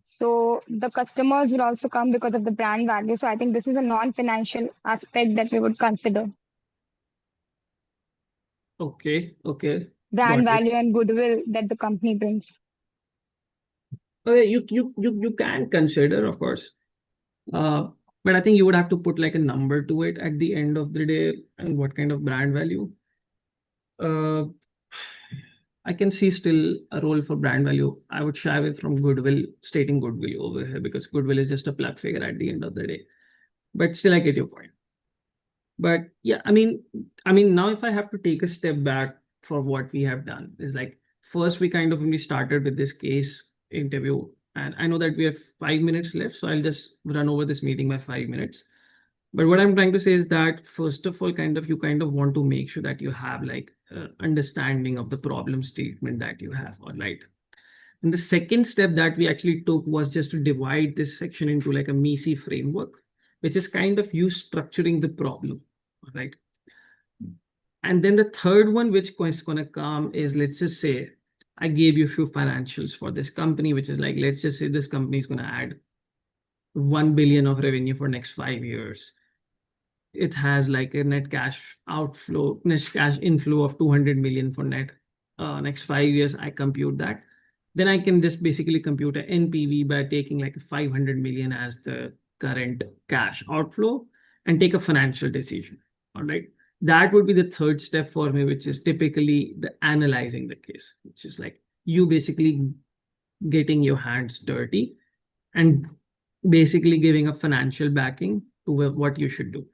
So the customers will also come because of the brand value. So I think this is a non-financial aspect that we would consider. Okay, Brand got it. value and goodwill that the company brings. Okay, you can consider, of course. But I think you would have to put like a number to it at the end of the day, and what kind of brand value. I can see still a role for brand value. I would shy away from goodwill, stating goodwill over here, because goodwill is just a plug figure at the end of the day. But still, I get your point. But yeah, I mean, now if I have to take a step back for what we have done, is like first we kind of when we started with this case interview, and I know that we have 5 minutes left, so I'll just run over this meeting by 5 minutes. But what I'm trying to say is that first of all, you kind of want to make sure that you have like understanding of the problem statement that you have, all right? And the second step that we actually took was just to divide this section into like a MECE framework, which is kind of you structuring the problem, all right? And then the third one, which is going to come, is let's just say I gave you a few financials for this company, which is like, let's just say this company is going to add 1 billion of revenue for next 5 years. It has like a net cash inflow of 200 million for next 5 years. I compute that. Then I can just basically compute an NPV by taking like 500 million as the current cash outflow and take a financial decision. All right. That would be the third step for me, which is typically the analyzing the case, which is like you basically getting your hands dirty and basically giving a financial backing to what you should do.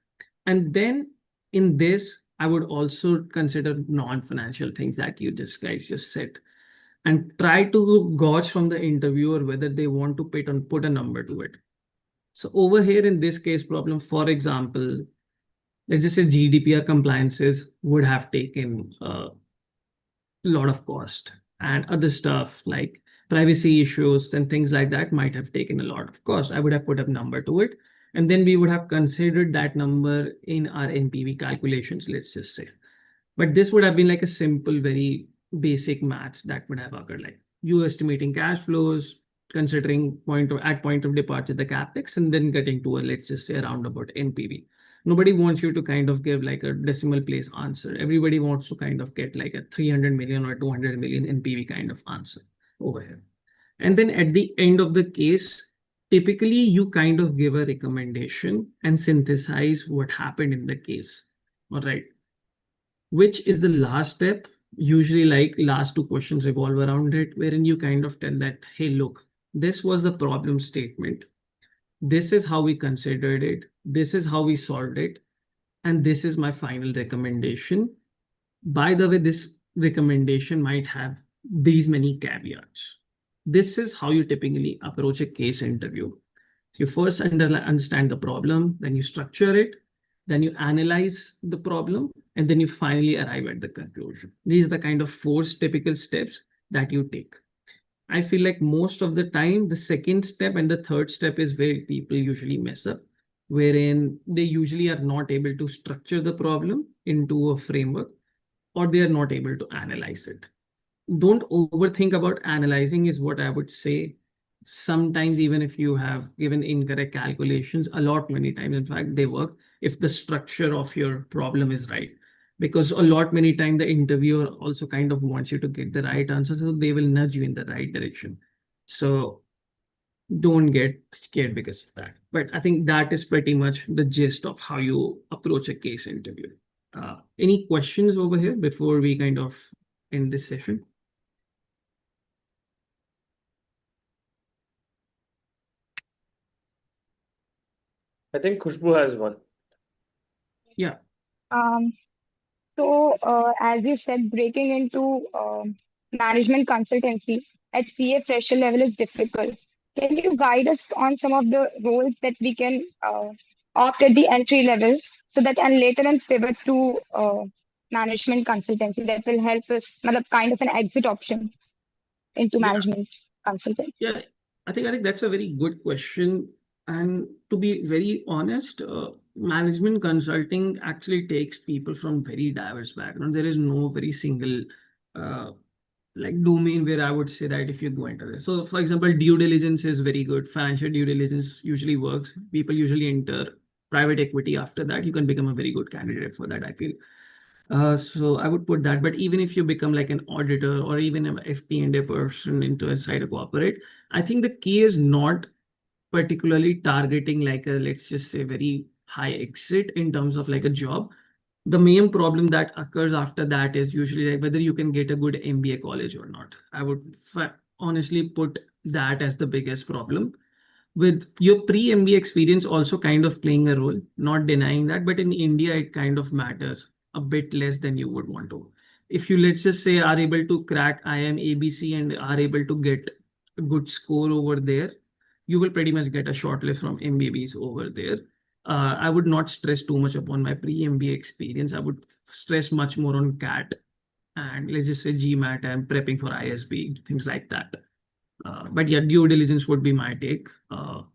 And then in this, I would also consider non-financial things that you guys just said, and try to gauge from the interviewer whether they want to put a number to it. So over here in this case problem, for example, let's just say GDPR compliances would have taken a lot of cost, and other stuff like privacy issues and things like that might have taken a lot of cost. I would have put a number to it, and then we would have considered that number in our NPV calculations, let's just say. But this would have been like a simple, very basic maths that would have occurred, like you estimating cash flows, considering point of departure the capex, and then getting to a, let's just say, around about NPV. Nobody wants you to kind of give like a decimal place answer. Everybody wants to kind of get like a 300 million or 200 million NPV kind of answer over here. And then at the end of the case, typically you kind of give a recommendation and synthesize what happened in the case. All right. Which is the last step. Usually like last two questions revolve around it, wherein you kind of tell that, hey, look, this was the problem statement. This is how we considered it. This is how we solved it. And this is my final recommendation. By the way, this recommendation might have these many caveats. This is how you typically approach a case interview. So you first understand the problem, then you structure it, then you analyze the problem, and then you finally arrive at the conclusion. These are the kind of 4 typical steps that you take. I feel like most of the time, the second step and the third step is where people usually mess up, wherein they usually are not able to structure the problem into a framework, or they are not able to analyze it. Don't overthink about analyzing is what I would say. Sometimes even if you have given incorrect calculations, many times, in fact, they work if the structure of your problem is right. Because many times the interviewer also kind of wants you to get the right answer, so they will nudge you in the right direction. So don't get scared because of that. But I think that is pretty much the gist of how you approach a case interview. Any questions over here before we kind of end this session. I think Khushbu has one. Yeah. So, as you said, breaking into management consultancy at CA fresher level is difficult. Can you guide us on some of the roles that we can opt at the entry level so that and later on pivot to management consultancy that will help us, kind of an exit option into Yeah. management consultancy? Yeah, I think that's a very good question. And to be very honest, management consulting actually takes people from very diverse backgrounds. There is no very single uh, like domain where I would say that if you go into this. So, for example, due diligence is very good. Financial due diligence usually works. People usually enter private equity. After that, you can become a very good candidate for that, I feel. So I would put that. But even if you become like an auditor or even an FP&A person into inside a corporate, I think the key is not particularly targeting like a, let's just say, very high exit in terms of like a job. The main problem that occurs after that is usually like whether you can get a good MBA college or not. I would honestly put that as the biggest problem, with your pre-MBA experience also kind of playing a role, not denying that, but in India, it kind of matters a bit less than you would want to. If you, let's just say, are able to crack IIM ABC and are able to get a good score over there, you will pretty much get a shortlist from MBBs over there. I would not stress too much upon my pre-MBA experience. I would stress much more on CAT and let's just say GMAT and prepping for ISB, things like that. But yeah, due diligence would be my take.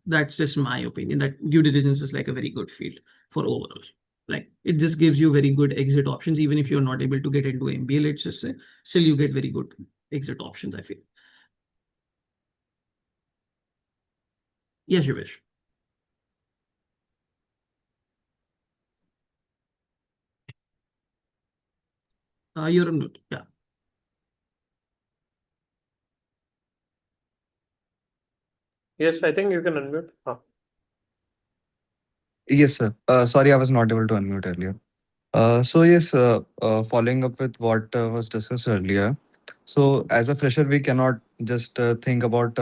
That's just my opinion that due diligence is like a very good field for overall. Like it just gives you very good exit options, even if you're not able to get into MBA, let's just say, still you get very good exit options, I feel. Yes, you wish. You're on mute. Yeah. Yes, I think you can unmute. Yes, sir. Sorry, I was not able to unmute earlier. So yes, following up with what was discussed earlier. So as a fresher, we cannot just think about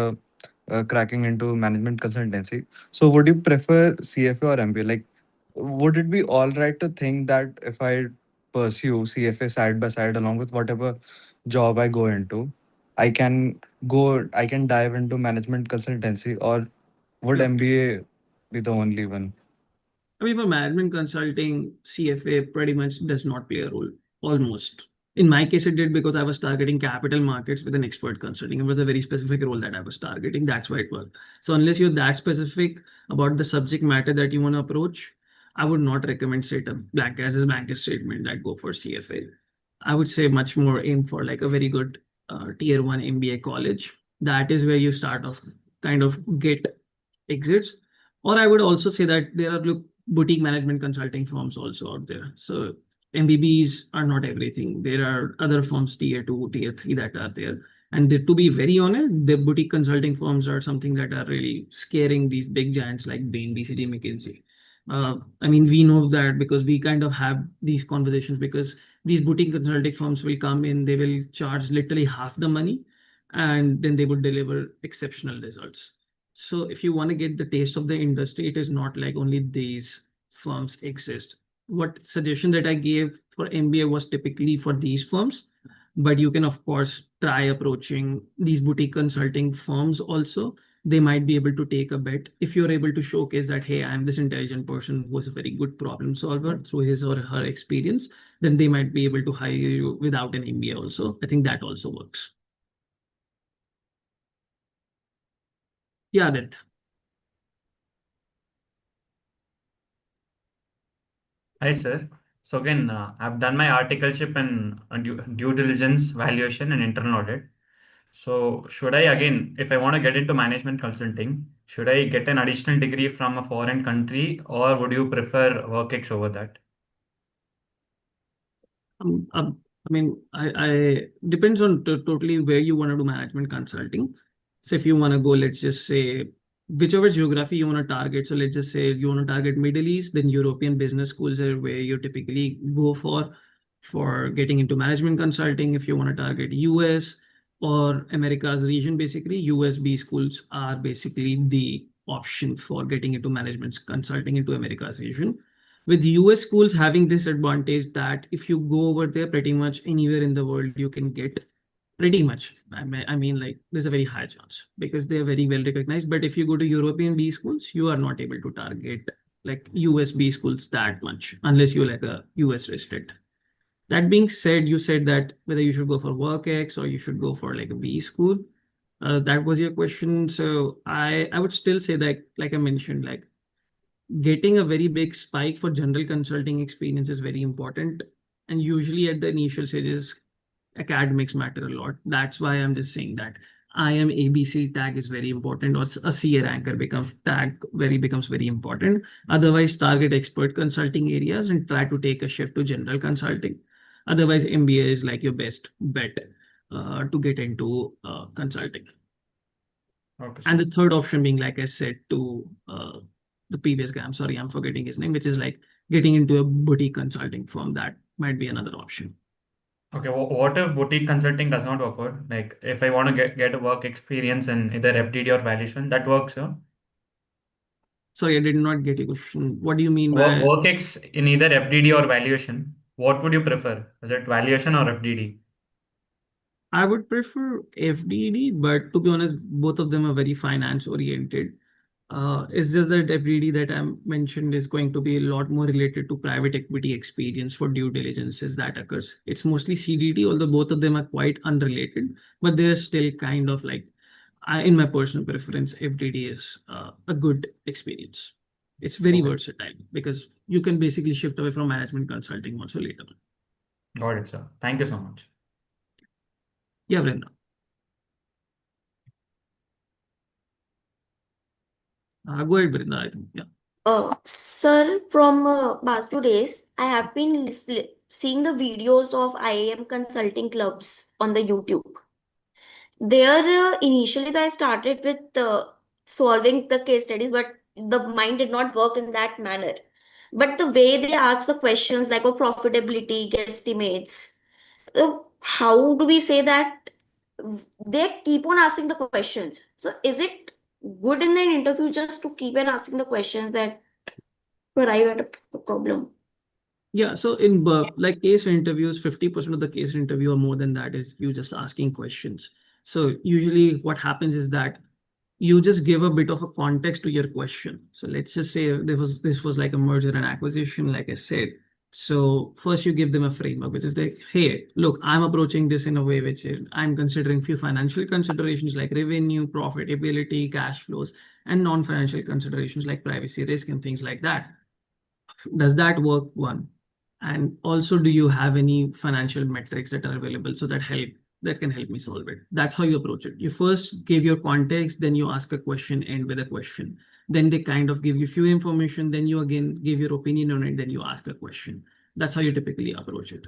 cracking into management consultancy. So would you prefer CFA or MBA? Like, would it be all right to think that if I pursue CFA side by side along with whatever job I go into, I can dive into management consultancy, or would Yeah. MBA be the only one? I mean, for management consulting, CFA pretty much does not play a role, almost. In my case, it did because I was targeting capital markets with an expert consulting. It was a very specific role that I was targeting. That's why it worked. So unless you're that specific about the subject matter that you want to approach, I would not recommend straight up blank as a blanket statement that go for CFA. I would say much more aim for like a very good tier one MBA college. That is where you start off kind of get exits. Or I would also say that there are boutique management consulting firms also out there. So MBBs are not everything. There are other firms, tier two, tier three, that are there. And to be very honest, the boutique consulting firms are something that are really scaring these big giants like Bain, BCG, McKinsey. I mean, we know that because we kind of have these conversations, because these boutique consulting firms will come in, they will charge literally half the money, and then they would deliver exceptional results. So if you want to get the taste of the industry, it is not like only these firms exist. What suggestion that I gave for MBA was typically for these firms, but you can of course try approaching these boutique consulting firms also. They might be able to take a bet if you're able to showcase that, hey, I'm this intelligent person who is a very good problem solver through his or her experience, then they might be able to hire you without an MBA also. I think that also works. Yeah, that. Hi, sir. So again, I've done my articleship and due diligence, valuation, and internal audit. So should I again, if I want to get into management consulting, should I get an additional degree from a foreign country, or would you prefer WorkX over that? I mean, I depends on totally where you want to do management consulting. So if you want to go, let's just say, whichever geography you want to target. So let's just say you want to target Middle East, then European business schools are where you typically go for. for getting into management consulting. If you want to target US or Americas region, basically USB schools are basically the option for getting into management consulting into Americas region. With US schools having this advantage that if you go over there, pretty much anywhere in the world you can get pretty much. I mean, like there's a very high chance because they are very well recognized. But if you go to European B schools, you are not able to target like US B schools that much unless you're like a US resident. That being said, you said that whether you should go for WorkX or you should go for like a B school. That was your question. So I would still say that, like I mentioned, like getting a very big spike for general consulting experience is very important. And usually at the initial stages, academics matter a lot. That's why I'm just saying that I am ABC tag is very important, or a CA ranker becomes very important. Otherwise, target expert consulting areas and try to take a shift to general consulting. Otherwise, MBA is like your best bet to get into consulting. Okay, And sir. the third option being, like I said to the previous guy, I'm sorry, I'm forgetting his name, which is like getting into a boutique consulting firm. That might be another option. Okay, what if boutique consulting does not work out? Like if I want to get a work experience in either FDD or valuation, that works, sir. Sorry, I did not get your question. What do you mean by? Work in either FDD or valuation. What would you prefer? Is it valuation or FDD? I would prefer FDD, but to be honest, both of them are very finance oriented. It's just that FDD that I mentioned is going to be a lot more related to private equity experience for due diligences that occurs. It's mostly CDD, although both of them are quite unrelated, but they're still kind of like, in my personal preference, FDD is a good experience. It's very Okay. versatile because you can basically shift away from management consulting also later on. Got it, sir. Thank you so much. Yeah, Vrinda. Go ahead, Vrinda. I think. Yeah. Sir, from past 2 days, I have been seeing the videos of IAM consulting clubs on the YouTube. There, initially, I started with solving the case studies, but the mind did not work in that manner. But the way they ask the questions, like of profitability, guesstimates, how do we say that they keep on asking the questions? So, is it good in an interview just to keep on asking the questions that arrive at a problem? Yeah, so in like case interviews, 50% of the case interview or more than that is you just asking questions. So usually what happens is that you just give a bit of a context to your question. So let's just say this was like a merger and acquisition, like I said. So first you give them a framework, which is like, hey, look, I'm approaching this in a way which is, I'm considering few financial considerations like revenue, profitability, cash flows, and non-financial considerations like privacy risk and things like that. Does that work? One. And also, do you have any financial metrics that are available so that can help me solve it? That's how you approach it. You first give your context, then you ask a question, end with a question. Then they kind of give you few information, then you again give your opinion on it, then you ask a question. That's how you typically approach it.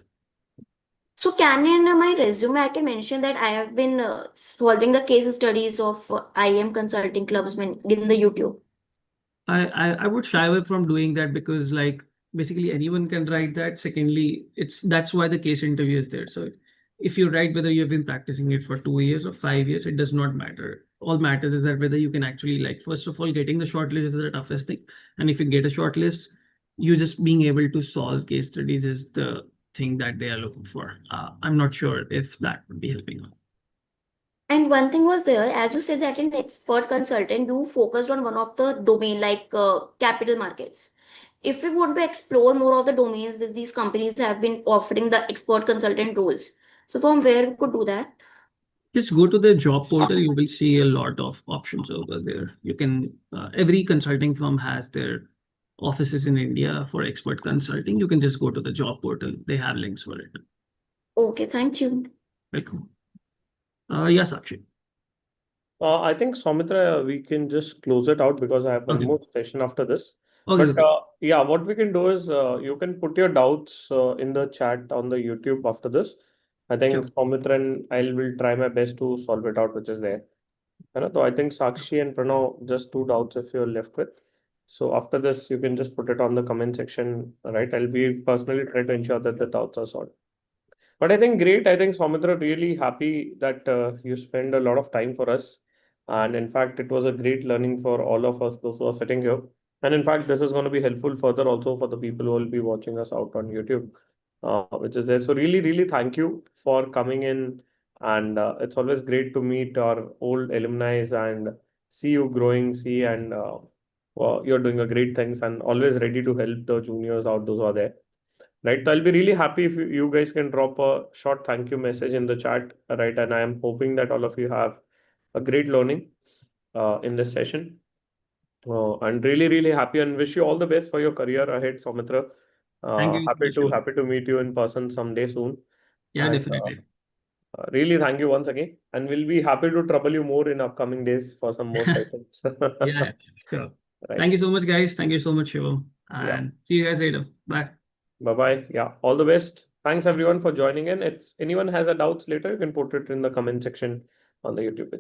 So, can in my resume, I can mention that I have been solving the case studies of IM consulting clubs in the YouTube. I would shy away from doing that because like basically anyone can write that. Secondly, that's why the case interview is there. So if you write whether you've been practicing it for 2 years or 5 years, it does not matter. All matters is that whether you can actually like, first of all, getting the shortlist is the toughest thing. And if you get a shortlist, you just being able to solve case studies is the thing that they are looking for. I'm not sure if that would be helping out. And one thing was there, as you said that in expert consultant, you focused on one of the domain like capital markets. If we want to explore more of the domains which these companies have been offering the expert consultant roles, so from where we could do that? Just go to the job portal. You will see a lot of options over there. You can, every consulting firm has their offices in India for expert consulting. You can just go to the job portal. They have links for it. Okay, thank you. Welcome. Yes, Sakshi. I think Soumitra, we can just close it out because I have one Okay. more session after this. Okay. But yeah, what we can do is you can put your doubts in the chat on the YouTube after this. I think Sure. Soumitra and I will try my best to solve it out, which is there. So I think Sakshi and Pranav, just two doubts if you're left with. So after this, you can just put it on the comment section, right? I'll be personally trying to ensure that the doubts are solved. But I think great. I think Soumitra, really happy that you spend a lot of time for us. And in fact, it was a great learning for all of us, those who are sitting here. And in fact, this is going to be helpful further also for the people who will be watching us out on YouTube, which is there. So really, really thank you for coming in. And it's always great to meet our old alumni and see you growing, see and well, you're doing a great things and always ready to help the juniors out, those who are there. Right. So I'll be really happy if you guys can drop a short thank you message in the chat. Right. And I am hoping that all of you have a great learning in this session. And really, really happy and wish you all the best for your career ahead, Soumitra. Thank you. Happy to meet you in person someday soon. Yeah, And definitely. really thank you once again. And we'll be happy to trouble you more in upcoming days for some more sessions. Yeah, sure. Right. Thank you so much, guys. Thank you so much, Shiva. Yeah. And see you guys later. Bye. Bye-bye. Yeah, all the best. Thanks everyone for joining in. If anyone has a doubts later, you can put it in the comment section on the YouTube.